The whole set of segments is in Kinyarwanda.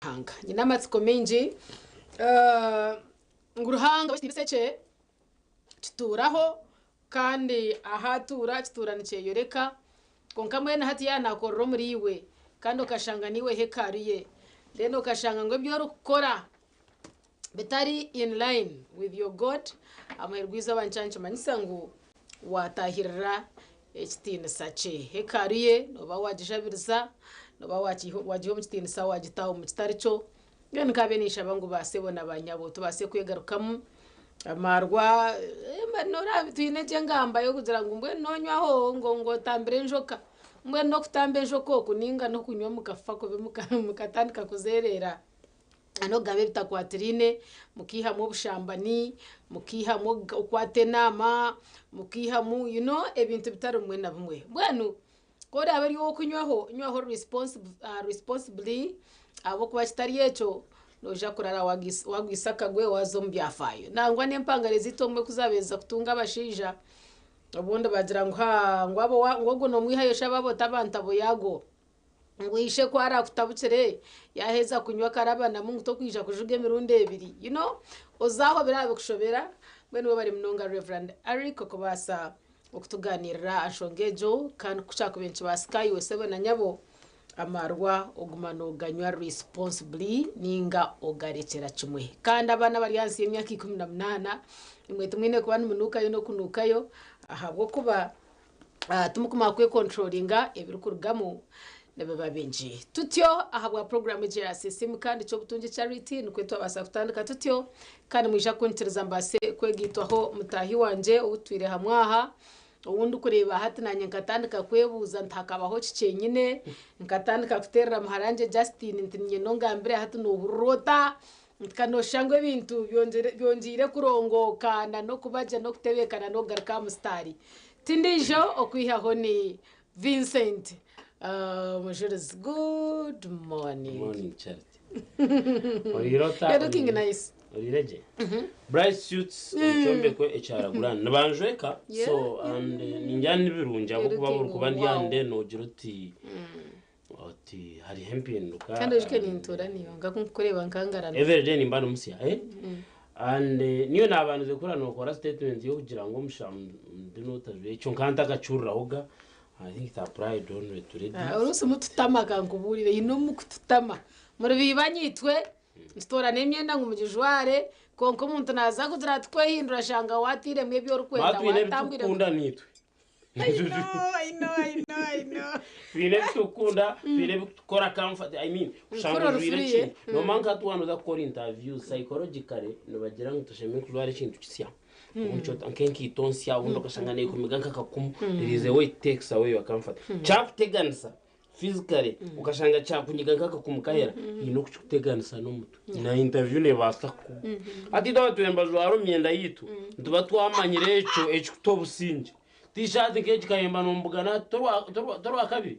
hanga nyina matsiko menji nguruhanga bitiseche kituraho kandi ahatura kituranice yoreka konka mwene hati yana korro muri iwe kandi ukashanga niwe hekariye then ukashanga ngo byo rukora betari in line with your god amahirwiza abancanche manisa ngo watahirira ekitini sache hekariye noba wajishabiriza noba wajiho mukitini sa wagitaho mu kitarico ngene kabenisha bangu basebona abanyabo tubase kwegarukamu amarwa manora bitine ngamba yo kugira ngo mbwe nonywaho ngo tambire njoka mbwe no kutambe njoko kuninga no kunywa mukafa ko mukatandika kuzerera ano gabe bitakwatirine mukiha mu bushambani mukiha mu kwate nama mukiha mu ebintu bitarumwe na bumwe bwanu kore abari wo kunywaho responsibly abo kuba kitari yecho noja kurara wagisaka gwe wazombyafayo nangwa nempangare zitomwe kuzabeza kutunga abashija ubundi bagira ngo abo no mwihayo shababo tabantabo yago ngwishe kwara kutabucere yaheza kunywa karabana mungu to kwija kujuge mirundi ebiri ozaho birabe kushobera bwe nibo bari mnonga Reverend Eric kokobasa okutuganirira ashongejo kandi kuchako benchi basikayi wesebe na nyabo amarwa ogumano ganywa responsibly ninga ogarekera kimwe kandi abana bari yansi y'imyaka 18 imwe tumwine kuba n'umunukayo no kunukayo ahabwo kuba tumukuma kwe controllinga ebirukurugamo nebaba benji tutyo ahabwa program je asisimu kandi cyo butunje charity nukwe twabasa kutandika tutyo kandi mwisha kuntereza mbase kwegitwaho mutahi wanje utwire hamwaha ubundi kureba hati nanye nkatandika kwebuza ntakabaho cyenyine nkatandika kuterera maharanje Justin ntinye nongambire hati no hurota nkanoshangwe ibintu byongire kurongoka no kubaje no kutebekana no garka mustari tindijo okwihaho ni Vincent Mojures, good morning. Good morning, Charity. You're looking nice. Orireje. Bright suits chombe ko echaragurana nabanjweka so and ninjani birunja abo kubabura kubandi yande no giruti ati hari hempinduka kandi ujike nintura niyo ngakunkureba nkangarana everyday nimbana umusiya and niyo nabantu zekura no kora statement yo kugira ngo ndinotazwe cyo nkanta gacurura hoga I think that pride don't wait to read. Urusu mututama kankuburire ino mukututama muri bibanyitwe stora nemyenda ngumujijware konko muntu naza kuzira twehindura shanga watire mwebyo rukwenda watambwire kunda nitwe I know File tukunda file kora comfort I mean shanga rire no manka tuano za kora interview psychologically no bagira ngo tusheme kulware kintu kisya uncho tankenki tonsia undo kashangane kumiganka kakumu irize way takes away your comfort chap tegansa physically ukashanga chap nyiganka kakumukahera ino kutegansa no mutu na interview ne basaku ati dawa tuyembazwaro myenda yitu nduba twamanyire echo kutobusinje t-shirt ngeje kayemba no mbugana torwa kabiri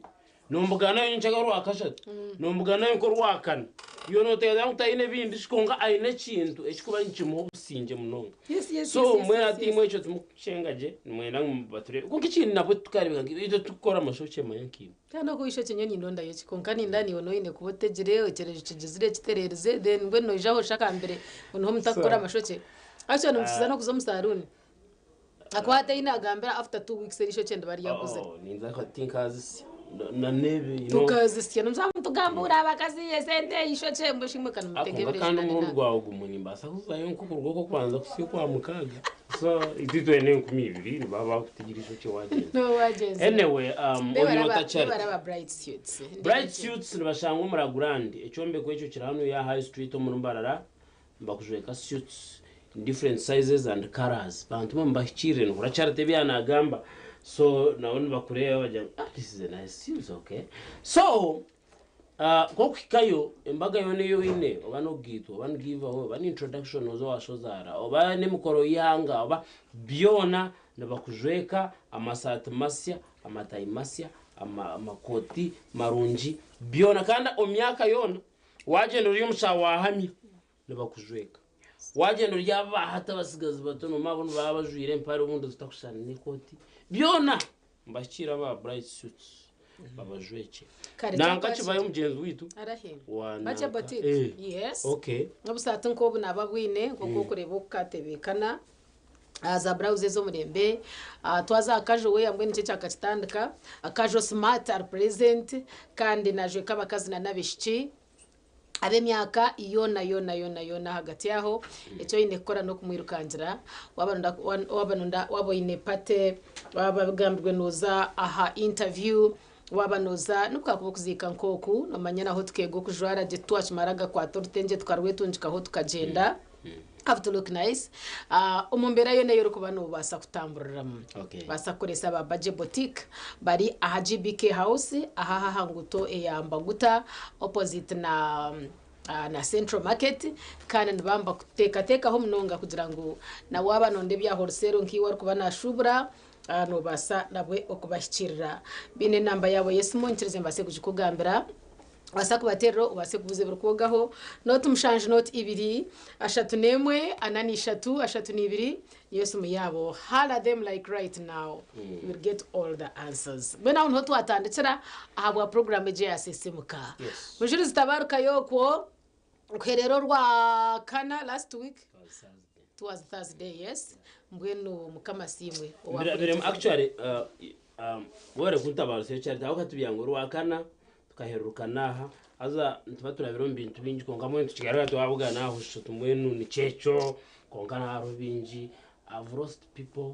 no mbugana yinchaga rwa kashatu no mbugana yinko rwakana yo no tega ngutayine bindi shikonga ayine kintu ekikuba nkimu businje munonga so mwe ati mwe cyo tumucengaje mwenda ngumbature kuko ikintu nabo tukaribanga ibyo tukora amashoke mayankiwe kandi ko isho kinyo ndonda yo kikonka nindani wono ine kubotegere okereje kigizire kiterereze then ngwe no jaho shaka mbere uno mutakora amashoke acho numusiza no kuzo musaruni akwate ina agambira after 2 weeks erisho cyende bari yakuze ninza ko thinkers na nebe tukazisya nomzamu tugambura abakazi yesente isho cyembo shimwe kana mutegebereje kandi mu rwawo gumunimba sakuzayo nkukurwo ko kwanza kusiyo kwa mukaga so ititwe ne kumibiri baba kutigirisho cyo wageze no wageze anyway onyota Charity baraba bright suits nibashanga umuragurandi ecyombe ko ecyo kirano ya high street omurumbarara mbakujweka suits in different sizes and colors bantu mbashire no Charity byana agamba so naone bakureba bajya this is a nice suit okay so ko kwikayo embaga yone yo ine obano gito ban give aho ban introduction ozo washozara oba ne mukoro yanga oba byona nabakujweka amasati masya amatayi masya amakoti marunji byona kanda omyaka yona wagenda uri mushawahamye nabakujweka wagenda uri hata basigaza batono mabona babajwire mpare ubundi tutakushana n'ikoti byona mbashira ba bright suits babajweke Kare nanga cyangwa kibaye mugenzi witu arahimba bache batit yes okay nobusata nko bunababwine nko kureba ukatebekana za browse zo murembe twaza akajo we yambwe nice cyakatandika akajo smart are present kandi naje kabakazina nabishiki abe myaka yona hagati yaho icyo yine kora no kumwirukangira wabanunda waboyine pate wabagambirwe noza aha interview wabanoza nukakuba kuzika nkoku nomanya naho tukego kujwara je twachimaraga kwa tortenje tukarwe tunjikaho tukagenda have to look nice umumbera yo nayo rukuba no basa kutamburira basa kuresa aba budget boutique bari aha GBK house aha hanguto eyamba guta opposite na Central Market kandi nibamba kuteka ho mnonga kugira ngo na waba nonde bya wholesale nkiwa rukuba nashubura no basa nabwe okubashikirira bine namba yabo yesimo ntireze mbase kujikugambira basa kubaterero ubase kubuze burukogaho note umushanje note 2 ashatu nemwe anani 3 ashatu ni 2 yesu muyabo hala them like right now you will get all the answers bena unho twatandikira ahabwa program je yasesemuka mujuri zitabaruka yoko kwerero rwa kana last week it was Thursday yes mbwenu mukama simwe actually wore kuntabaruse cyari aho katubyango rwakana tukaherukanaha aza ntuba turabiro mbintu bingi kongamwe tukigaragara twavuga naho shutu mwenu ni cecho kongana haro bingi I've lost people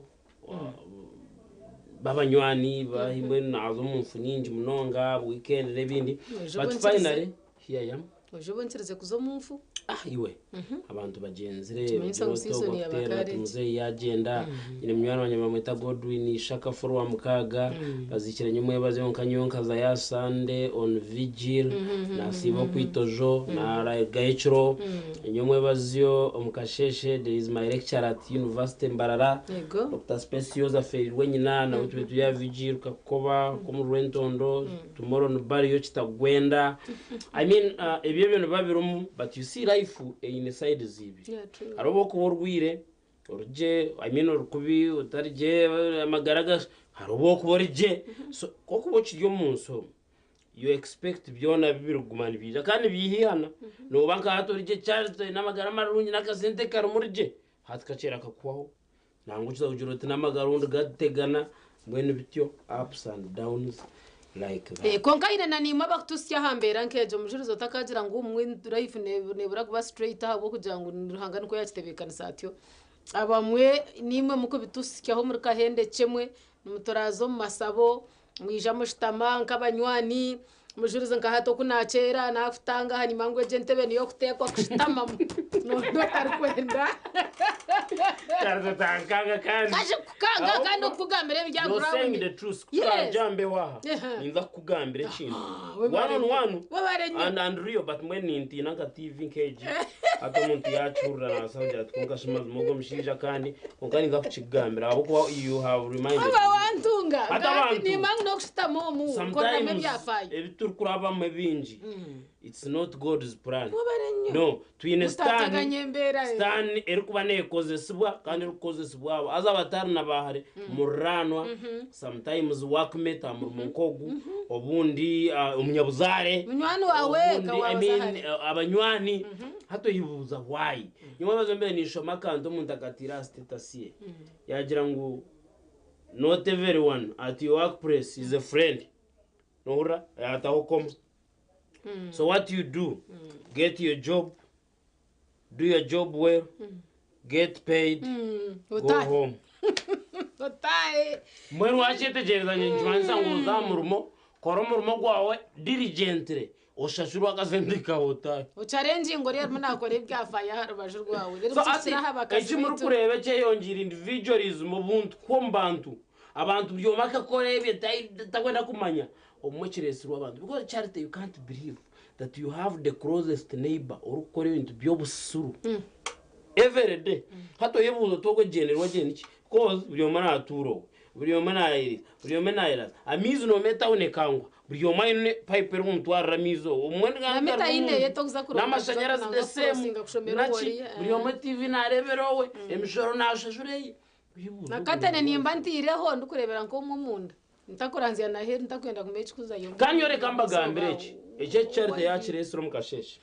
babanywani bahimwe nazo mumfu nyingi munonga weekend nebindi but finally here I am ojobo ntireze kuzo mumfu iwe abantu bagenzire tumuze yagenda ine mwana wanyamamwita Godwin Shaka for wa mukaga bazikira nyumwe baze onkanyonka za ya Sunday on vigil na sibo kwitojo na Gaechro nyumwe bazyo omukasheshe there is my lecture at University Mbarara Dr. Speciosa Ferwe nyina na utubetu ya vigil kakoba kumurwentondo tomorrow no bari yo kitagwenda I mean ebyo bintu babirumu but you see life in side zibi arobo kuborwire orje I mean orukubi utarije amagaraga harobo kuborije so kokubo kiryo munso you expect byona bibirugumana bija kandi bihihana no banka hatorije charite namagara marunyi nakasente karumurije hatkacera kakwaho nango kiza ujurote namagarundi gategana mwene bityo ups and downs like that konka ine nani mabakutusya hambera nkeje mujurizo takagira ngo umwe life nebura kuba straight abo kugira ngo ruhanga niko yakitebekana satyo abamwe nimwe muko bitusyaho muri kahende chemwe mutorazo mu masabo mwija mushitama nkabanywani mujurizo nkahato kunacera nafutanga hani mangwe jentebe niyo kutekwa kushitama no kwenda karza tankanga kandi kanga kandi okugambira bijya gura you're saying the truth kujambe waha ninza kugambira kintu one and real but when nintina nka TV kg ato muntu yachurra na saudi atkunga shimaze mugo mshija kandi onkani nza kuchigambira abo kwa you have reminded aba wantunga kandi ni mangu nokushitama mu kona mebyafaye ebiturkuraba mebinji it's not God's plan no to stand erikuba nekoze sibwa kandi rukoze sibwa aza batari nabahare muranwa sometimes workmate amurmunkogu obundi umunyabuzare munywani wawe abanywani hato yibuza why nyuma bazombe nishoma kandi umuntu agatira status ye yagira ngo not everyone at your workplace is a friend nora atahokoma so what you do get your job do your job well get paid go home mwenu wachitegerezanye njwanza nguza murumo koromurumo gwawe diligently oshashurwa kazendika otaye challenge ngo rero munakore byafaya harubajuru rwawe rero tsira habakazi muri kurebe cye yongira individualism ubuntu kombantu abantu byomaka korebe takwenda kumanya omwekiresi rw'abantu because charity you can't believe that you have the closest neighbor or ukore ibintu byobusuru every day hato yebuzo togwe generwa geniki because byomana aturo byomana iri byomana ira amizo no meta unekangwa byoma ine pipe rumuntu aramizo umwende ngamba meta ine yetokuza kuro namashanyarazi the same nachi byoma TV nareberowe emishoro nashashureye nakatene nimba ntireho ndukurebera nko mumunda ntakuranzia na heri ntakwenda kumechikuza yo kanyore kambagambire ece charite yakire esiro mukasheshe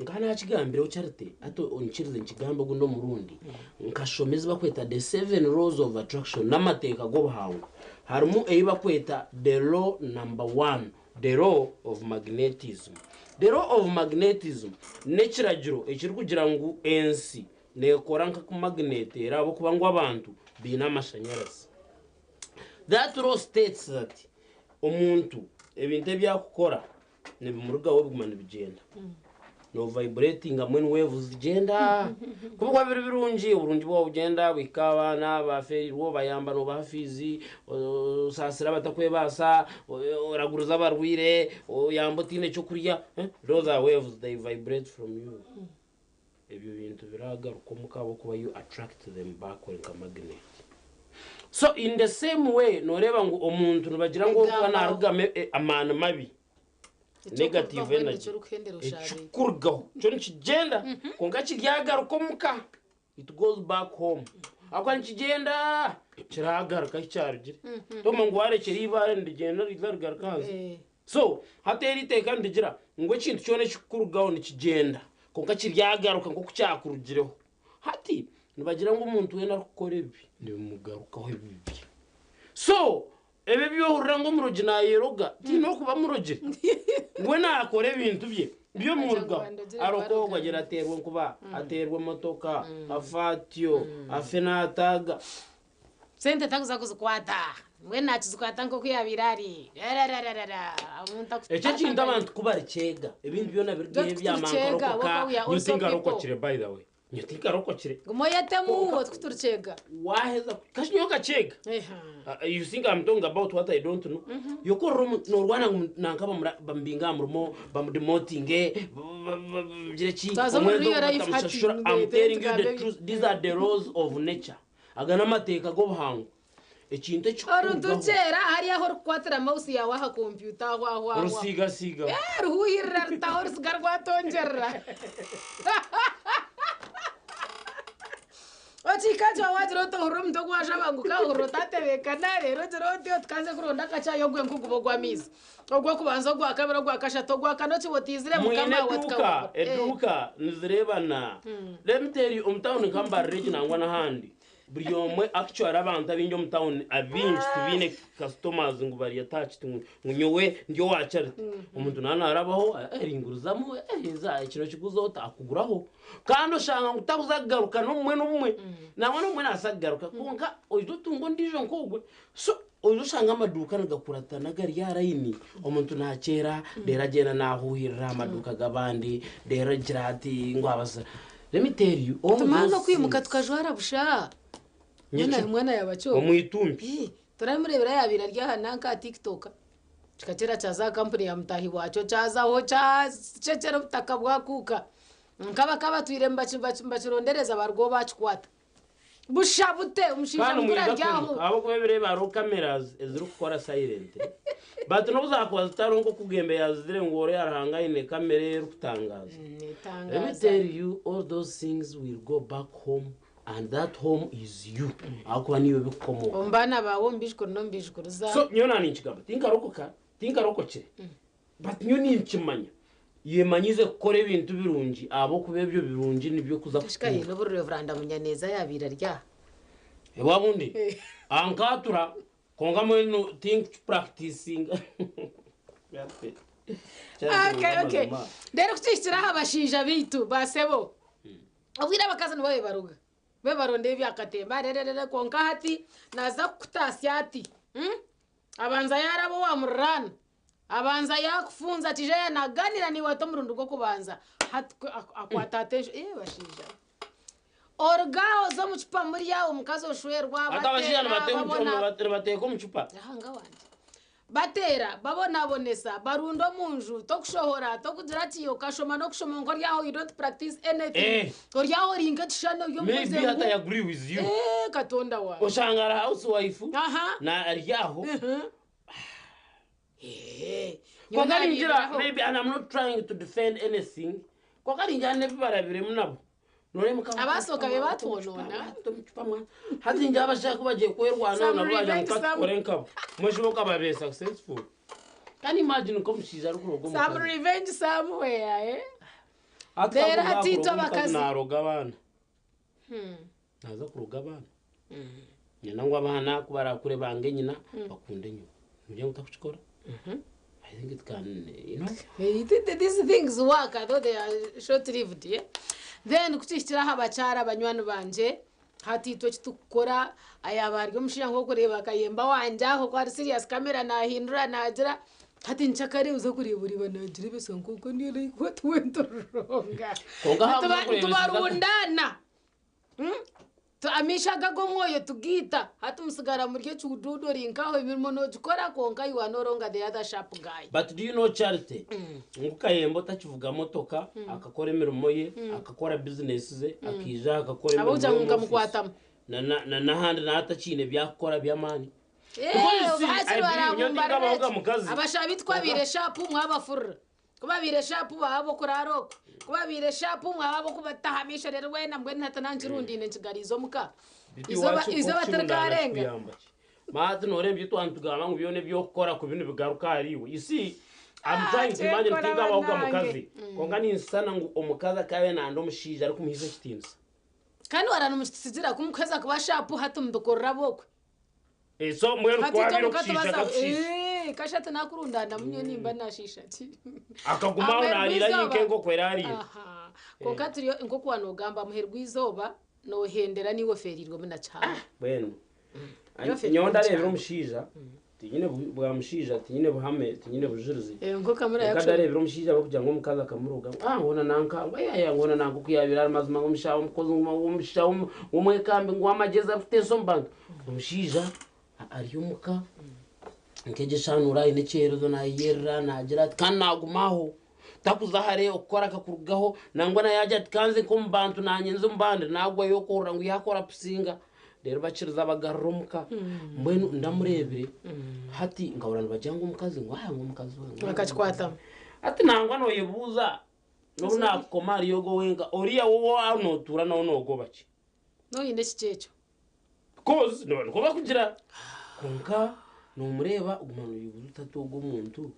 ngana chigambire charite ato onchirize nchigamba gundo murundi nkashomeza bakweta the 7 laws of attraction namateka go bahango harimo eiba kweta the law number 1 the law of magnetism. The law of magnetism nekiragiro ekiri kugira ngu ensi nekora nka ku magnet era abo kubangwa abantu bina amashanyarazi. That law states that omuntu ebintu ebyakukora nibimurugaho bigumana bigenda no vibrating when waves zigenda kuba biri birungi uburungi bwo bugenda bikabana baferi rwo bayamba no bafizi sasira batakwebasa oraguruza barwire yambotine cyo kurya those are waves, they vibrate from you. Ebyo bintu biragaruka mukabo kuba you attract them back like a magnet. So in the same way noreba ngo omuntu nubagira ngo kana rugame amana mabi negative energy kurgaho cyo nikigenda konga kiryagaruka muka it goes back home akwa nikigenda kiragaruka cyarugire to mangu warekera ibare ndigenda rigaruka hanze. So hateri teka ndigira ngo kintu cyone kikurgaho nikigenda konga kiryagaruka ngo kucyakurugireho hati nibagira ngo umuntu wena gukora ibi nimugarukaho ibi. So ebe byohurira ngo murogi nayeroga tino kuba murogi we nakore ibintu bye byo muruga aroko gwagera aterwa kuba aterwa motoka afatyo afenataga sente takuza kuzikwata we nakizikwata nko kuyabirari ece kintu abantu kubarekega ibindi byo nabirgiye byamankoroka nyutinga rokokire by the way nyutinga rokokire gumoyete mu tkuturchega waheza kashinyoka chega. You think I'm talking about what I don't know? Yoko room no rwana nankaba bambinga murumo bamdemotinge jirechi I'm telling you the truth, these are the laws of nature agana mateka go buhango ekintu cy'urutukera hari aho rukwatira mouse yawe ha computer wa rusiga ruhirira rutaho rusiga rwatongera Ochikacho wajiro to huru mto kwa shaba nguka huru tatebe kanare rojiro tyo tkanze kuronda kacha yogwe nkukubo kwa mizi ogwa kubanza gwa kabiro gwa kasha to gwa kanochi wotizire mukama watka eduka nizirebana. Let me tell you umtown nkamba region ngwana handi buriomwe actually abantu abinyo umtown abinji tubine customers ngo bari attached ngunyowe ndio wacharite umuntu nana arabaho eringuruzamo za ikino kiguzota akuguraho kandi ushanga ngutaguzagaruka n'umwe nawe n'umwe nasagaruka konka oyidutungo ndijo nkogwe. So ushanga amaduka nagakuratana gari yarayini umuntu nakera deragena nahuhirira amaduka gabandi deragira ati ngo abasa. Let me tell you tumanza kwimuka tukajwara busha mwana yabacho omuitumbi turamurebera yabira ryahana nka TikTok chikachera chaza company ya mtahi wacho chaza ho chechera butaka bwakuka nkaba tuire mbachirondereza bargo bachikwata bushabute umushinja mukura ryaho abo kubebere baro cameras ezuru gukora silent but no buzakuba zitarongo kugembe yazire ngore yarahanga ine kamera yo kutangaza. Let me tell you all those things will go back home and that home is you akwa niwe bikomo ombana bawo mbishko no mbishkuruza. So nyona ni chigamba tinka rokokire but nyoni nchimanya yemanyize gukora ibintu birungi abo kubebyo birungi nibyo kuza kushikaye no burure vranda munyaneza yabira rya ewabundi ankatura konga mwenu think practicing. Okay dero kuchishira abashinja bitu basebo abwira bakaza nibaye baruga bebaronde byakatemba rerere konka hati naza kutasya ati abanza yarabo wa murana abanza yakufunza tije yanaganira ni wato murundo go kubanza akwatateje bashinja orgao zo mucupa muri yawo mukazo shwerwa bateko mucupa hanga wanje batera babona bonesa barundo munju to kushohora to kudirati okashoma no kushoma ngo ryaho you don't practice anything or yaho ringa tshano yo muze maybe hata I agree with you katonda wa oshangara housewife na ryaho maybe and I'm not trying to defend anything kokaringa ne barabire munabo none mukaba abasoka be batwonona hati njya abashaka bagiye kwerwana nabaje mukatkorenkabo mushoboka babe successful can imagine ko mushija ari kurogo some revenge somewhere atera hatito bakazi naroga abana naza kuroga abana nyina ngo abana kubara kure bange nyina bakunde nyo mujye utakuchikora I think it can, you know. These things work, although they are short-lived, yeah? Then, kuchishira habachara abanywano banje, hati tuwe chitukora, ayabaryo mshira nko kureba kayemba wanja, nko kwa serious camera na hindura na ajira, hati nchakari uza kureburiba na ajira bisa nkuko niyo like what went wrong. Tubarundana. Amishaga go moyo tugita hati musigara muri cyo chududori nkaho ibirimo no gikora konka you are no longer the other sharp guy. But do you know Charity? Ngukayembo takivuga motoka akakora imirimo ye akakora business ze akija akakora imirimo abuja ngunga mukwatama na handi na atachine byakora byamani. Abashabi twabire sharp mwabafurra kubabire sharp babo kuraroko kubabire shapu mwabo kubatahamisha rero wena mbwe ntatanangirundi ntigarizo muka izo batarakarenga mati norebye twantugama ngo byone byo gukora ku bintu bigaruka ariwe you see I'm trying to imagine tinga bavuga mukazi konga ni insana ngo omukaza kabe nando mushija ari kumuhiza kitinza kandi warana mushitizira kumukaza kuba shapu hatumdukorra bokwe so mwero kwabiro kishija kashata nakurundana munyo nimba nashisha ati akaguma unarira yinkengo kwerari konka turiyo inkoko wanogamba muherwa izoba no hendera niwo ferirwe muna cyane bweno nyonda rero mushija tinyine bwa mushija tinyine buhame tinyine bujuruzi ngo kamera yacu kada rero mushija bakujya ngo mukaza kamuruga ngona nanka ngona nanko kuyabira amazima ngo mushawo mukozi ngo mushawo umwe kambe ngo amageza afite sombantu mushija ari umuka nkeje shanura ine cyerezo na yera nagira kandi nagumaho takuzahare ukora kakurugaho nangwa na yaje atkanze ko mbantu nanyenze mbande nagwa yo korra ngo yakora pusinga rero baciriza abagarumuka mbwenu ndamurebere hati ngahorana bajyango umukazi ngo aya ngo umukazi bakachikwata ati nangwa no yebuza no nakomari yogo wenga oriya wowo anotura no nogo bachi no yinde kicecho cause no ko bakugira konka no mureba ugumano yubuza utatogo muntu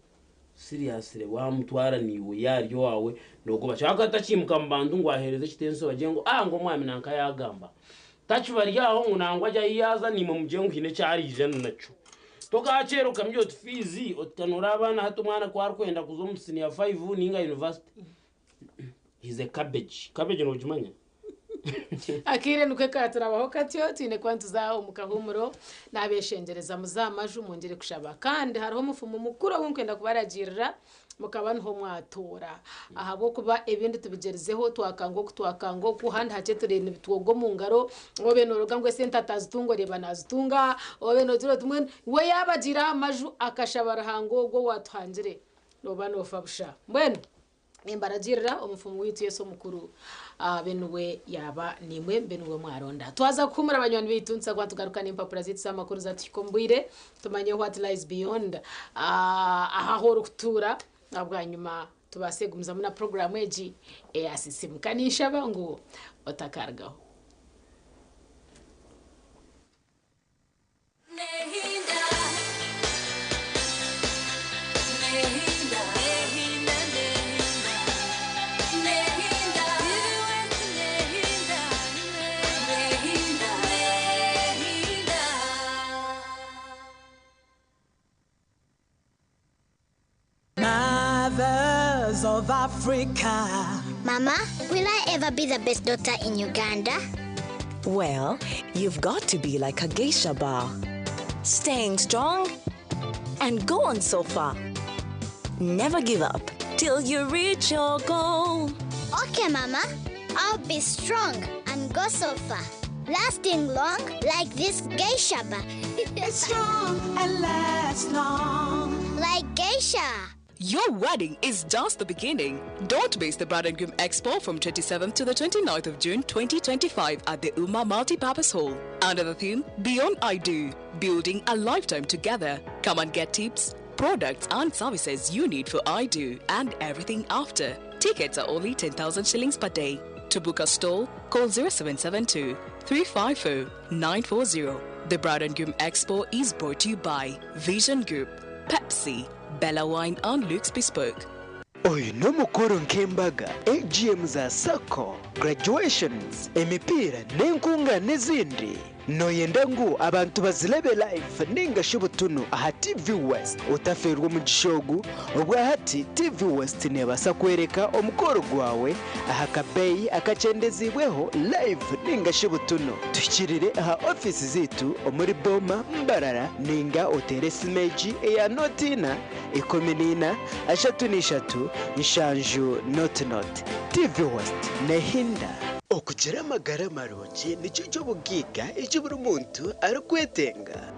seriously wa mutwara niwe yaryo wawe nogo bashaka atachimuka mbandu ngo ahereze kitenso bagengo ngo mwami nanka yagamba tachibari yaho ngunangwa jya yaza ni mu mugengo hine cyarije naco tokacero kamyo tfizi otanura abana hato mwana kwa kwenda kuzomusini ya 5 ninga university is a cabbage no jumanya akire nuke katurabaho katyo tine kwantuza umukahumuro nabeshengereza muzamaju mungere kushaba kandi hariho mufumo mukuru w'unkwenda kubaragirira mukabana ho mwatora ahabo kuba ebindi tubigerezeho twakango kuhandi hace turene bitwogo mu ngaro ngobe noroga ngo senta tazitungo reba nazitunga obe noziro tumwe we yabagira amaju akashabara hango go watwangire noba nofabusha mbwenu imbaragirira umufumo witu Yesu mukuru benuwe yaba nimwe benuwe mwaronda twaza kumura abanywanyi bitunza kwa tugarukana impapura zitsa makuru zatikombwire tumanye what lies beyond ahahoro kutura abwanyuma tubasegumza muna program eji asisimukanisha bango otakargaho Of Africa. Mama, will I ever be the best daughter in Uganda? Well, you've got to be like a geisha bar. Staying strong and go on so far. Never give up till you reach your goal. Okay, Mama. I'll be strong and go so far. Lasting long like this geisha bar. Strong and last long. Like geisha. Your wedding is just the beginning. Don't miss the Bride and Groom Expo from 27th to the 29th of June 2025 at the Uma Multipurpose Hall. Under the theme, Beyond I Do, building a lifetime together. Come and get tips, products and services you need for I Do and everything after. Tickets are only 10,000 shillings per day. To book a stall, call 0772 350 940. The Bride and Groom Expo is brought to you by Vision Group, Pepsi, Bella Wine and Luke's Bespoke. Oyu no mukuru nk'embaga AGM za Sako, graduations, emipira n'enkunga n'izindi. Noyenda ngu abantu bazilebe live ninga shubutunu aha TV West utaferwa mu gishogu ubwa hati TV West nebasa kwereka omukoro gwawe aha kabeyi akacendezibweho live ninga shubutunu tukirire aha office zitu omuri Boma Mbarara ninga otere simeji eya notina ikominina ashatu nishatu nshanju not TV West nehinda okugira amagara marungi nicyo cyo bugiga icyo buri muntu arikwetenga.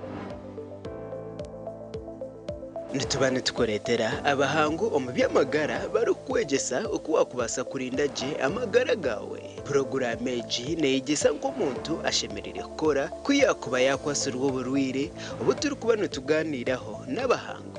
Nitubane tukoretera abahangu omu by'amagara barukwegesa uko wakubasa kurinda je amagara gawe. Programme eji neyigesa nk'omuntu ashemerere gukora kuyakuba yakwasura uburwire ubu turi kubana tuganiraho n'abahangu.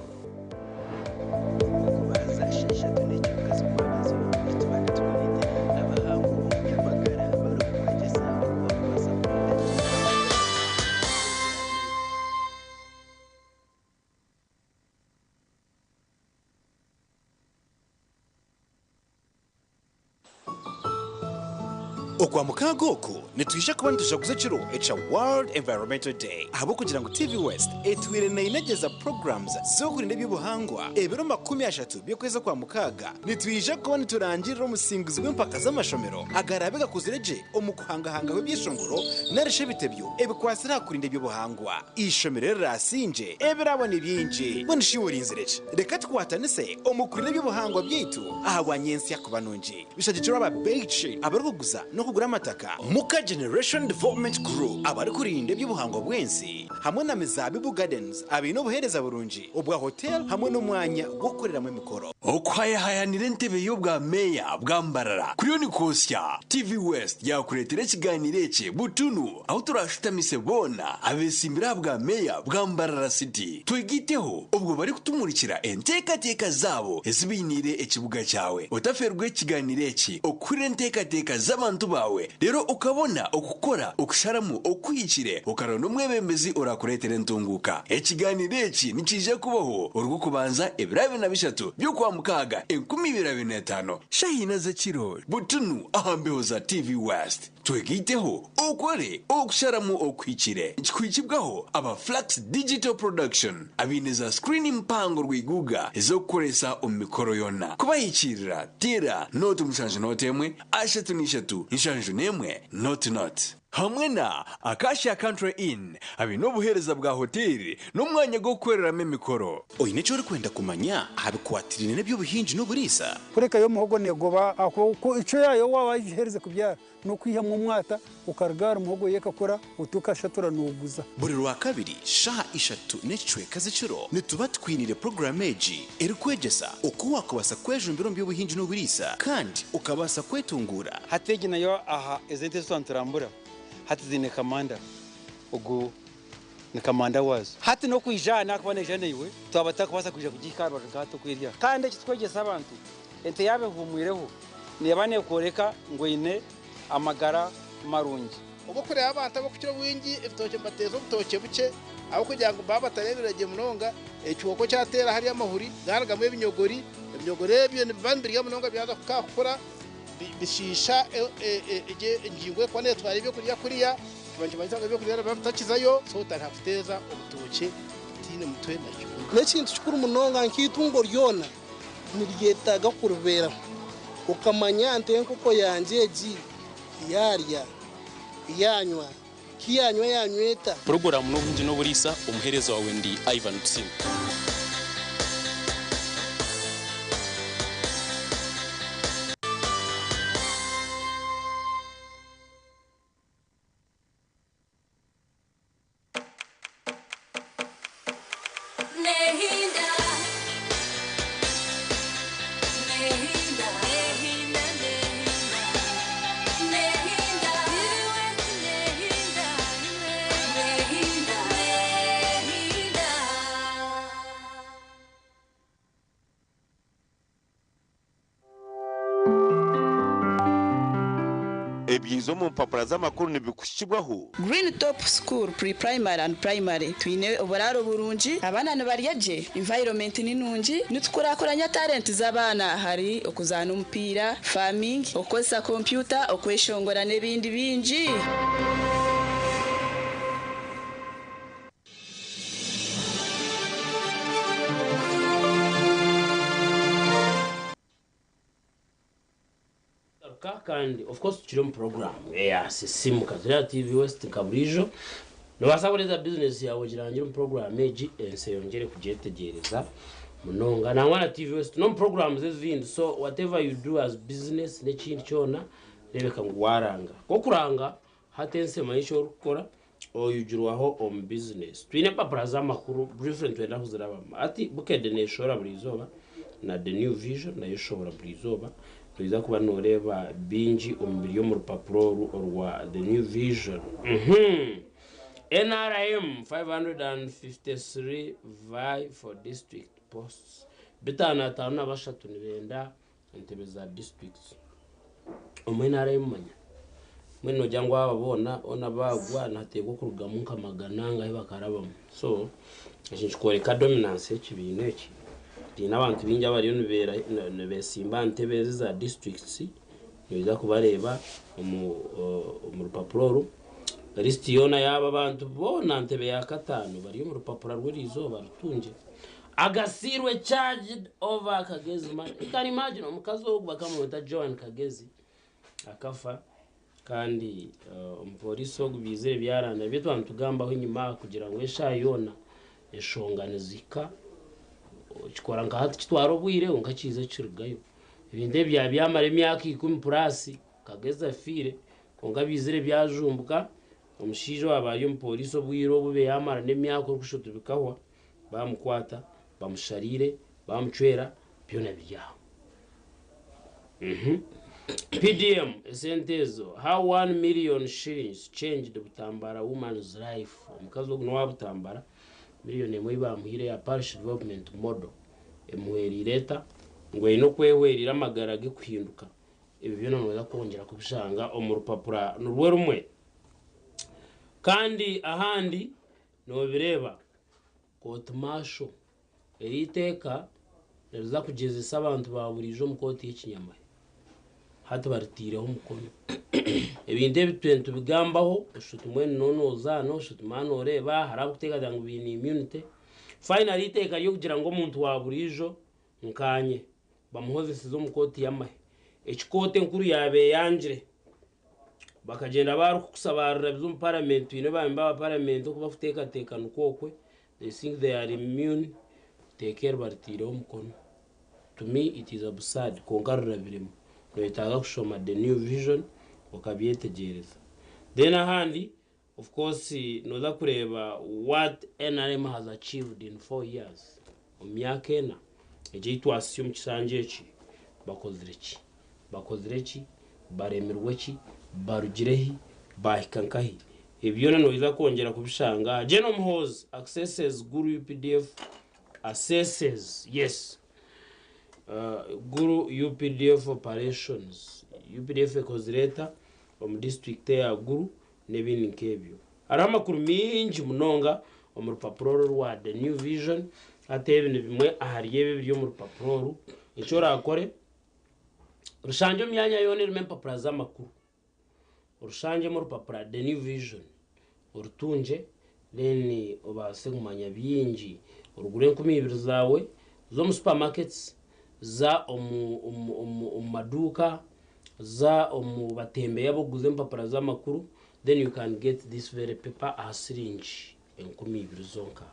Okwa mukagoko nitwisha kuba nitujaguza kiro echa World Environmental Day abo kugira ngo TV West etwire na inageza programs zo kurinda by'ubuhangwa ebiro 30 byo kweza kwa mukaga nitwisha kuba niturangirira umusingizi w'impaka z'amashomero agarabega kuzireje omukuhangahanga w'ibyishongoro narishe bitebyo ebikwasira kurinda by'ubuhangwa ishomero rasinje ebirabona ibyinje bonishiwori inzireje reka twatanise omukurinde by'ubuhangwa byitu ahagwanyensi yakubanonje bishagiciro aba beach abaruguza no kugura amataka Muka Generation Development Group abari kurinde by'ubuhango bwensi hamwe na Mizabibu Gardens abino buhereza burungi ubwa hotel hamwe n'umwanya wo gukoreramo imikoro okwayahayanire ntebe y'ubwa meya bwambarara kuri ni kosya TV West yakuretera kiganire cye butunu aho turashitamise bona abesimbira bwa meya bwambarara city twigiteho ubwo bari kutumurikira enteka zabo ezibinire ekibuga cyawe utaferwe kiganire cye okure nteka z'abantu bawe rero ukabona okukora okusharamu okwikire ukarona umwebembezi urakuretera ntunguka ekiganire eki nikije kubaho urwo kubanza ebirabe na bishatu byo kwa mukaga 2025 shahina za kiro butunu ahambeho za TV West twegiteho okore okusharamu okwikire ikikwikibwaho aba Flux Digital Production abineza screening mpango rwiguga ezo kukoresa omikoro yona kubayikirira tira note umushanje notemwe ashatu nishatu inshanju nemwe not hamwe na Acacia Country Inn abino buhereza bwa hoteli n'umwanya go kwereramo imikoro oyine cyo kwenda kumanya abikwatirine nebyo buhinji no burisa kureka yo muhogo negoba ako ico yayo wabahereze kubyara no kwihamwa umwata ukargara muhogo yekakora utukashatura nuguza buri rwa kabiri sha ishatu necwe kaziciro nituba twinire programme eji eri kwegesa uko wakubasa kwejumbiro mbyo buhinji no burisa kandi ukabasa kwetungura hatege nayo aha ezente twanturambura hati zine kamanda ugu ni kamanda wazo hati no kwijana akabone jane iwe twabata kubasa kuja kugikara bagato kwirya kandi kitwegesa abantu ente yabe humwireho niyabane koreka ngo ine amagara marungi ubo kure abantu abo kukiro wingi ifitoke mbatezo butoke buke abo kugira ngo baba tareberege munonga ecyuko cyatera hari amahuri garagamwe ibinyogori ebyo nibambiriye munonga byaza kukakura bishisha ingingo kwa ne twari byo kurya kuriya kibanje banza byo kurya batakizayo so tarafuteza ubutoke tine mutwe nacyo n'ekintu cyukuru munonga nkitungo ryona niryetaga kurubera ukamanya ntenko ko yanje ji yarya yanywa kiyanywa yanyweta program n'ubunji no burisa umuherezo wawe ndi Ivan Tsim ebyizo mu mpapuro z'amakuru nibikushibwaho. Green Top School pre-primary and primary twine oburaro burungi abana nibaryaje environment ni nungi nitukurakuranya talent z'abana hari okuzana umupira farming okozesa computer okweshongora n'ebindi bingi. kandi of course turi mu program simu kazira TV West Kabrijo no basaboreza business yawe girangira mu program eji ense yongere kujetegereza munonga na wana TV West no programs ezindi so whatever you do as business n'ekindi cyona rebeka ngwaranga ko kuranga hatense maisho rukora oyujurwaho on business twine papara z'amakuru different wenda kuzirabama ati bukede neshora burizoba na the new vision na yoshobora burizoba tuiza kuba noreba binji umbiliyo mu rupapuro rwa the new vision. NRM 553 vie for district posts bitana tana bashatu nibenda intebe za districts umwe NRM manya mweno jangwa ababona ona bagwa natego kurugamu kamagananga bakarabamo so ekikore dominance ekibintu eki n'abantu binja bari unibera nebesimba ntebe za districts niza kubareba mu rupapuro list yona yaba abantu bona ntebe ya katano bari mu rupapuro rw'irizo barutunje agasirwe charged over Kagezi man can imagine umukazo bakamwita John Kagezi akafa kandi umupolisi ogubizere byarana bitwa ntugambaho inyuma kugira ngo eshayona eshongane zika chikora ngahati kitwaro bwire ungakize chirugayo ibinde bya byamara imyaka 10 plus Kageza fire ungabizire byajumbuka umushijo abaye umupolisi obwiro bube yamara n'imyaka kushutu bikahwa bamukwata bamusharire bamucwera byona bijyaho. PDM sentezo how 1 million shillings changed Butambara woman's life umukazo no wabutambara miliyoni mwe bamuhire ya parish development model emuheri leta ngo ino kwehwerira amagarage kuhinduka ibi byo noza kongera kubishanga mu rupapura n'urwe rumwe kandi ahandi no bireba court martial eriteka neza kugeza abantu baburijo mu koti y'ikinyama hata baritireho umukono ebinde bitwentu bigambaho ushutumwe nonoza no shutumano reba harabuteka dangu bini immunity finally iteka yo kugira ngo umuntu waburijo nkanye bamuhoze sizo mu koti yamahe ekikote nkuru yabe yanjire bakagenda baru kusabarira bizum parliament ine bamba parliament ko bafuteka tekana ukokwe they think they are immune take care baritireho umukono to me it is absurd kongarura birimo no itaga kushoma the new vision okabyetegereza then ahandi of course noza kureba what NRM has achieved in 4 years omyakena ejitu assume kisanjechi bakozireki baremerweki barugirehi bahikankahi ibyo noza kongera kubishanga Genome Hose accesses Guru UPDF assesses yes Guru UPDF operations UPDF kozireta mu district ya Guru nebindi nkebyo aramakuru mingi munonga mu rupapuro rwa the new vision atebe bimwe ahariye byo mu rupapuro inshora akore rushanje myanya yone rume papura z'amakuru urushanje mu rupapuro the new vision urutunje then obase kumanya byingi urugure 12 zawe zo mu supermarkets za maduka za batembe yabuguze mpapura z'amakuru then you can get this very paper as syringe 12 zonka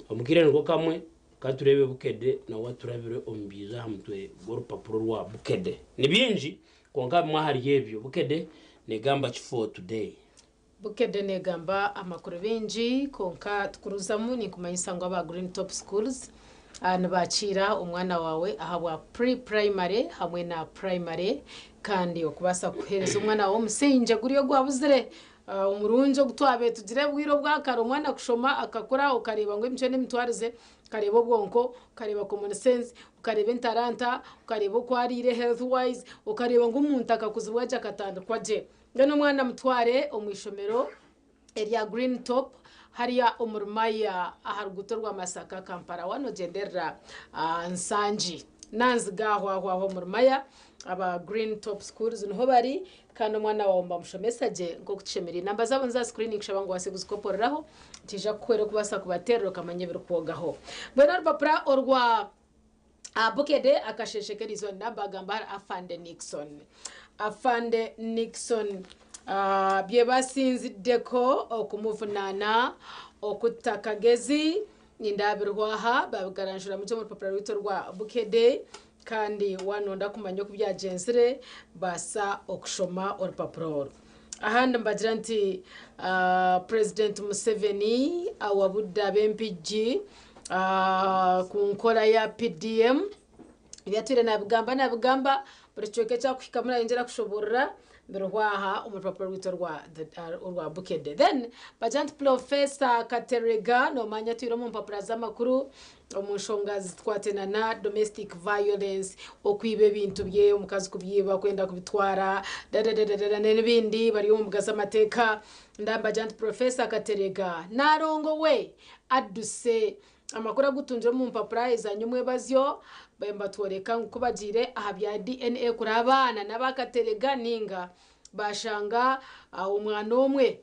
omukire ngo kamwe katurebe bukede na waturabire ombiza hamtwe gorupapuro rwa bukede nibinji konka mwahari yebyo bukede negamba chifo today bukede negamba amakuru binji konka tukuruzamu ni kumanyisa ngo aba Green Top Schools anabachira umwana wawe ahabwa pre-primary hamwe na primary kandi okubasa kuhereza umwana wawe musenje guriyo gwabuzire umurunjo gutwabe tugire bwiro bwakara umwana kushoma akakora ukareba ngo imcene mitwarize ukareba obwonko ukareba common sense ukareba intaranta ukareba uko arire health wise ukareba ngo umuntu akakuzibwa aje akatandukwa je ngano umwana mutware omwishomero area green top hariya umurumaya aharuguto rwa Masaka Kampala wano genderera nsanji nanzigaho aho umurumaya aba green top schools niho bari kandi umwana wawe mbamushomesaje ngo gucemera inamba zabo nza screening shaba ngo wase guzikoporeraho tija kwere kubasa kubaterero kamanye birukogaho bwana rupapura orwa Bukede akasheshekerizo nabagamba afande Nixon bye basinzideko okumuvunana okutakagezi indabirwaha babagaranjura mu rupapuro rwito rwa Bukede kandi wanonda kumanya ko byagenzere basa okushoma urupapuro ahandi mbagira nti President Museveni awabudda bempiji kunkora ya PDM byatire nabigamba buri cyoke cyakuhikamura yengera kushoborera birwaha umurupapuro rwito rwa Bukede then bajant Professor Katerega no manya tiro mu mpapuro z'amakuru umushonga zitwatenana domestic violence okwibe bintu bye umukazi kubyiba kwenda kubitwara n'ibindi bari mu mugaza amateka ndambajant Professor Katerega narongo we aduse amakuru agutunjira mu mpapuro izanyumwe bazyo bembatworeka ngo bagire aha bya DNA kuri abana n'abakaterega ninga bashanga umwana omwe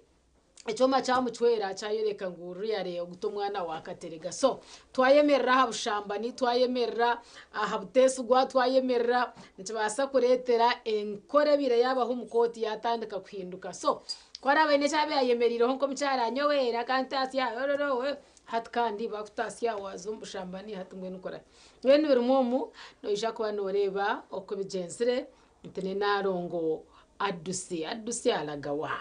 icyoma cyamucwera cyayereka ngo uriyare guto mwana wakaterega so twayemerera habushamba ni twayemerera habutesugwa twayemerera ntibasa kuretera enkorebire yabaho umukoti yatandika kuhinduka so kwarabaine cyabe yayemerira nko mucyaranyowera kantasi ya hat kandi bakutasiya wazumbushamba ni hatumwe nukora wene birumomu no ija kuba noreba uko bigenzere ntene narongo adusi alagawa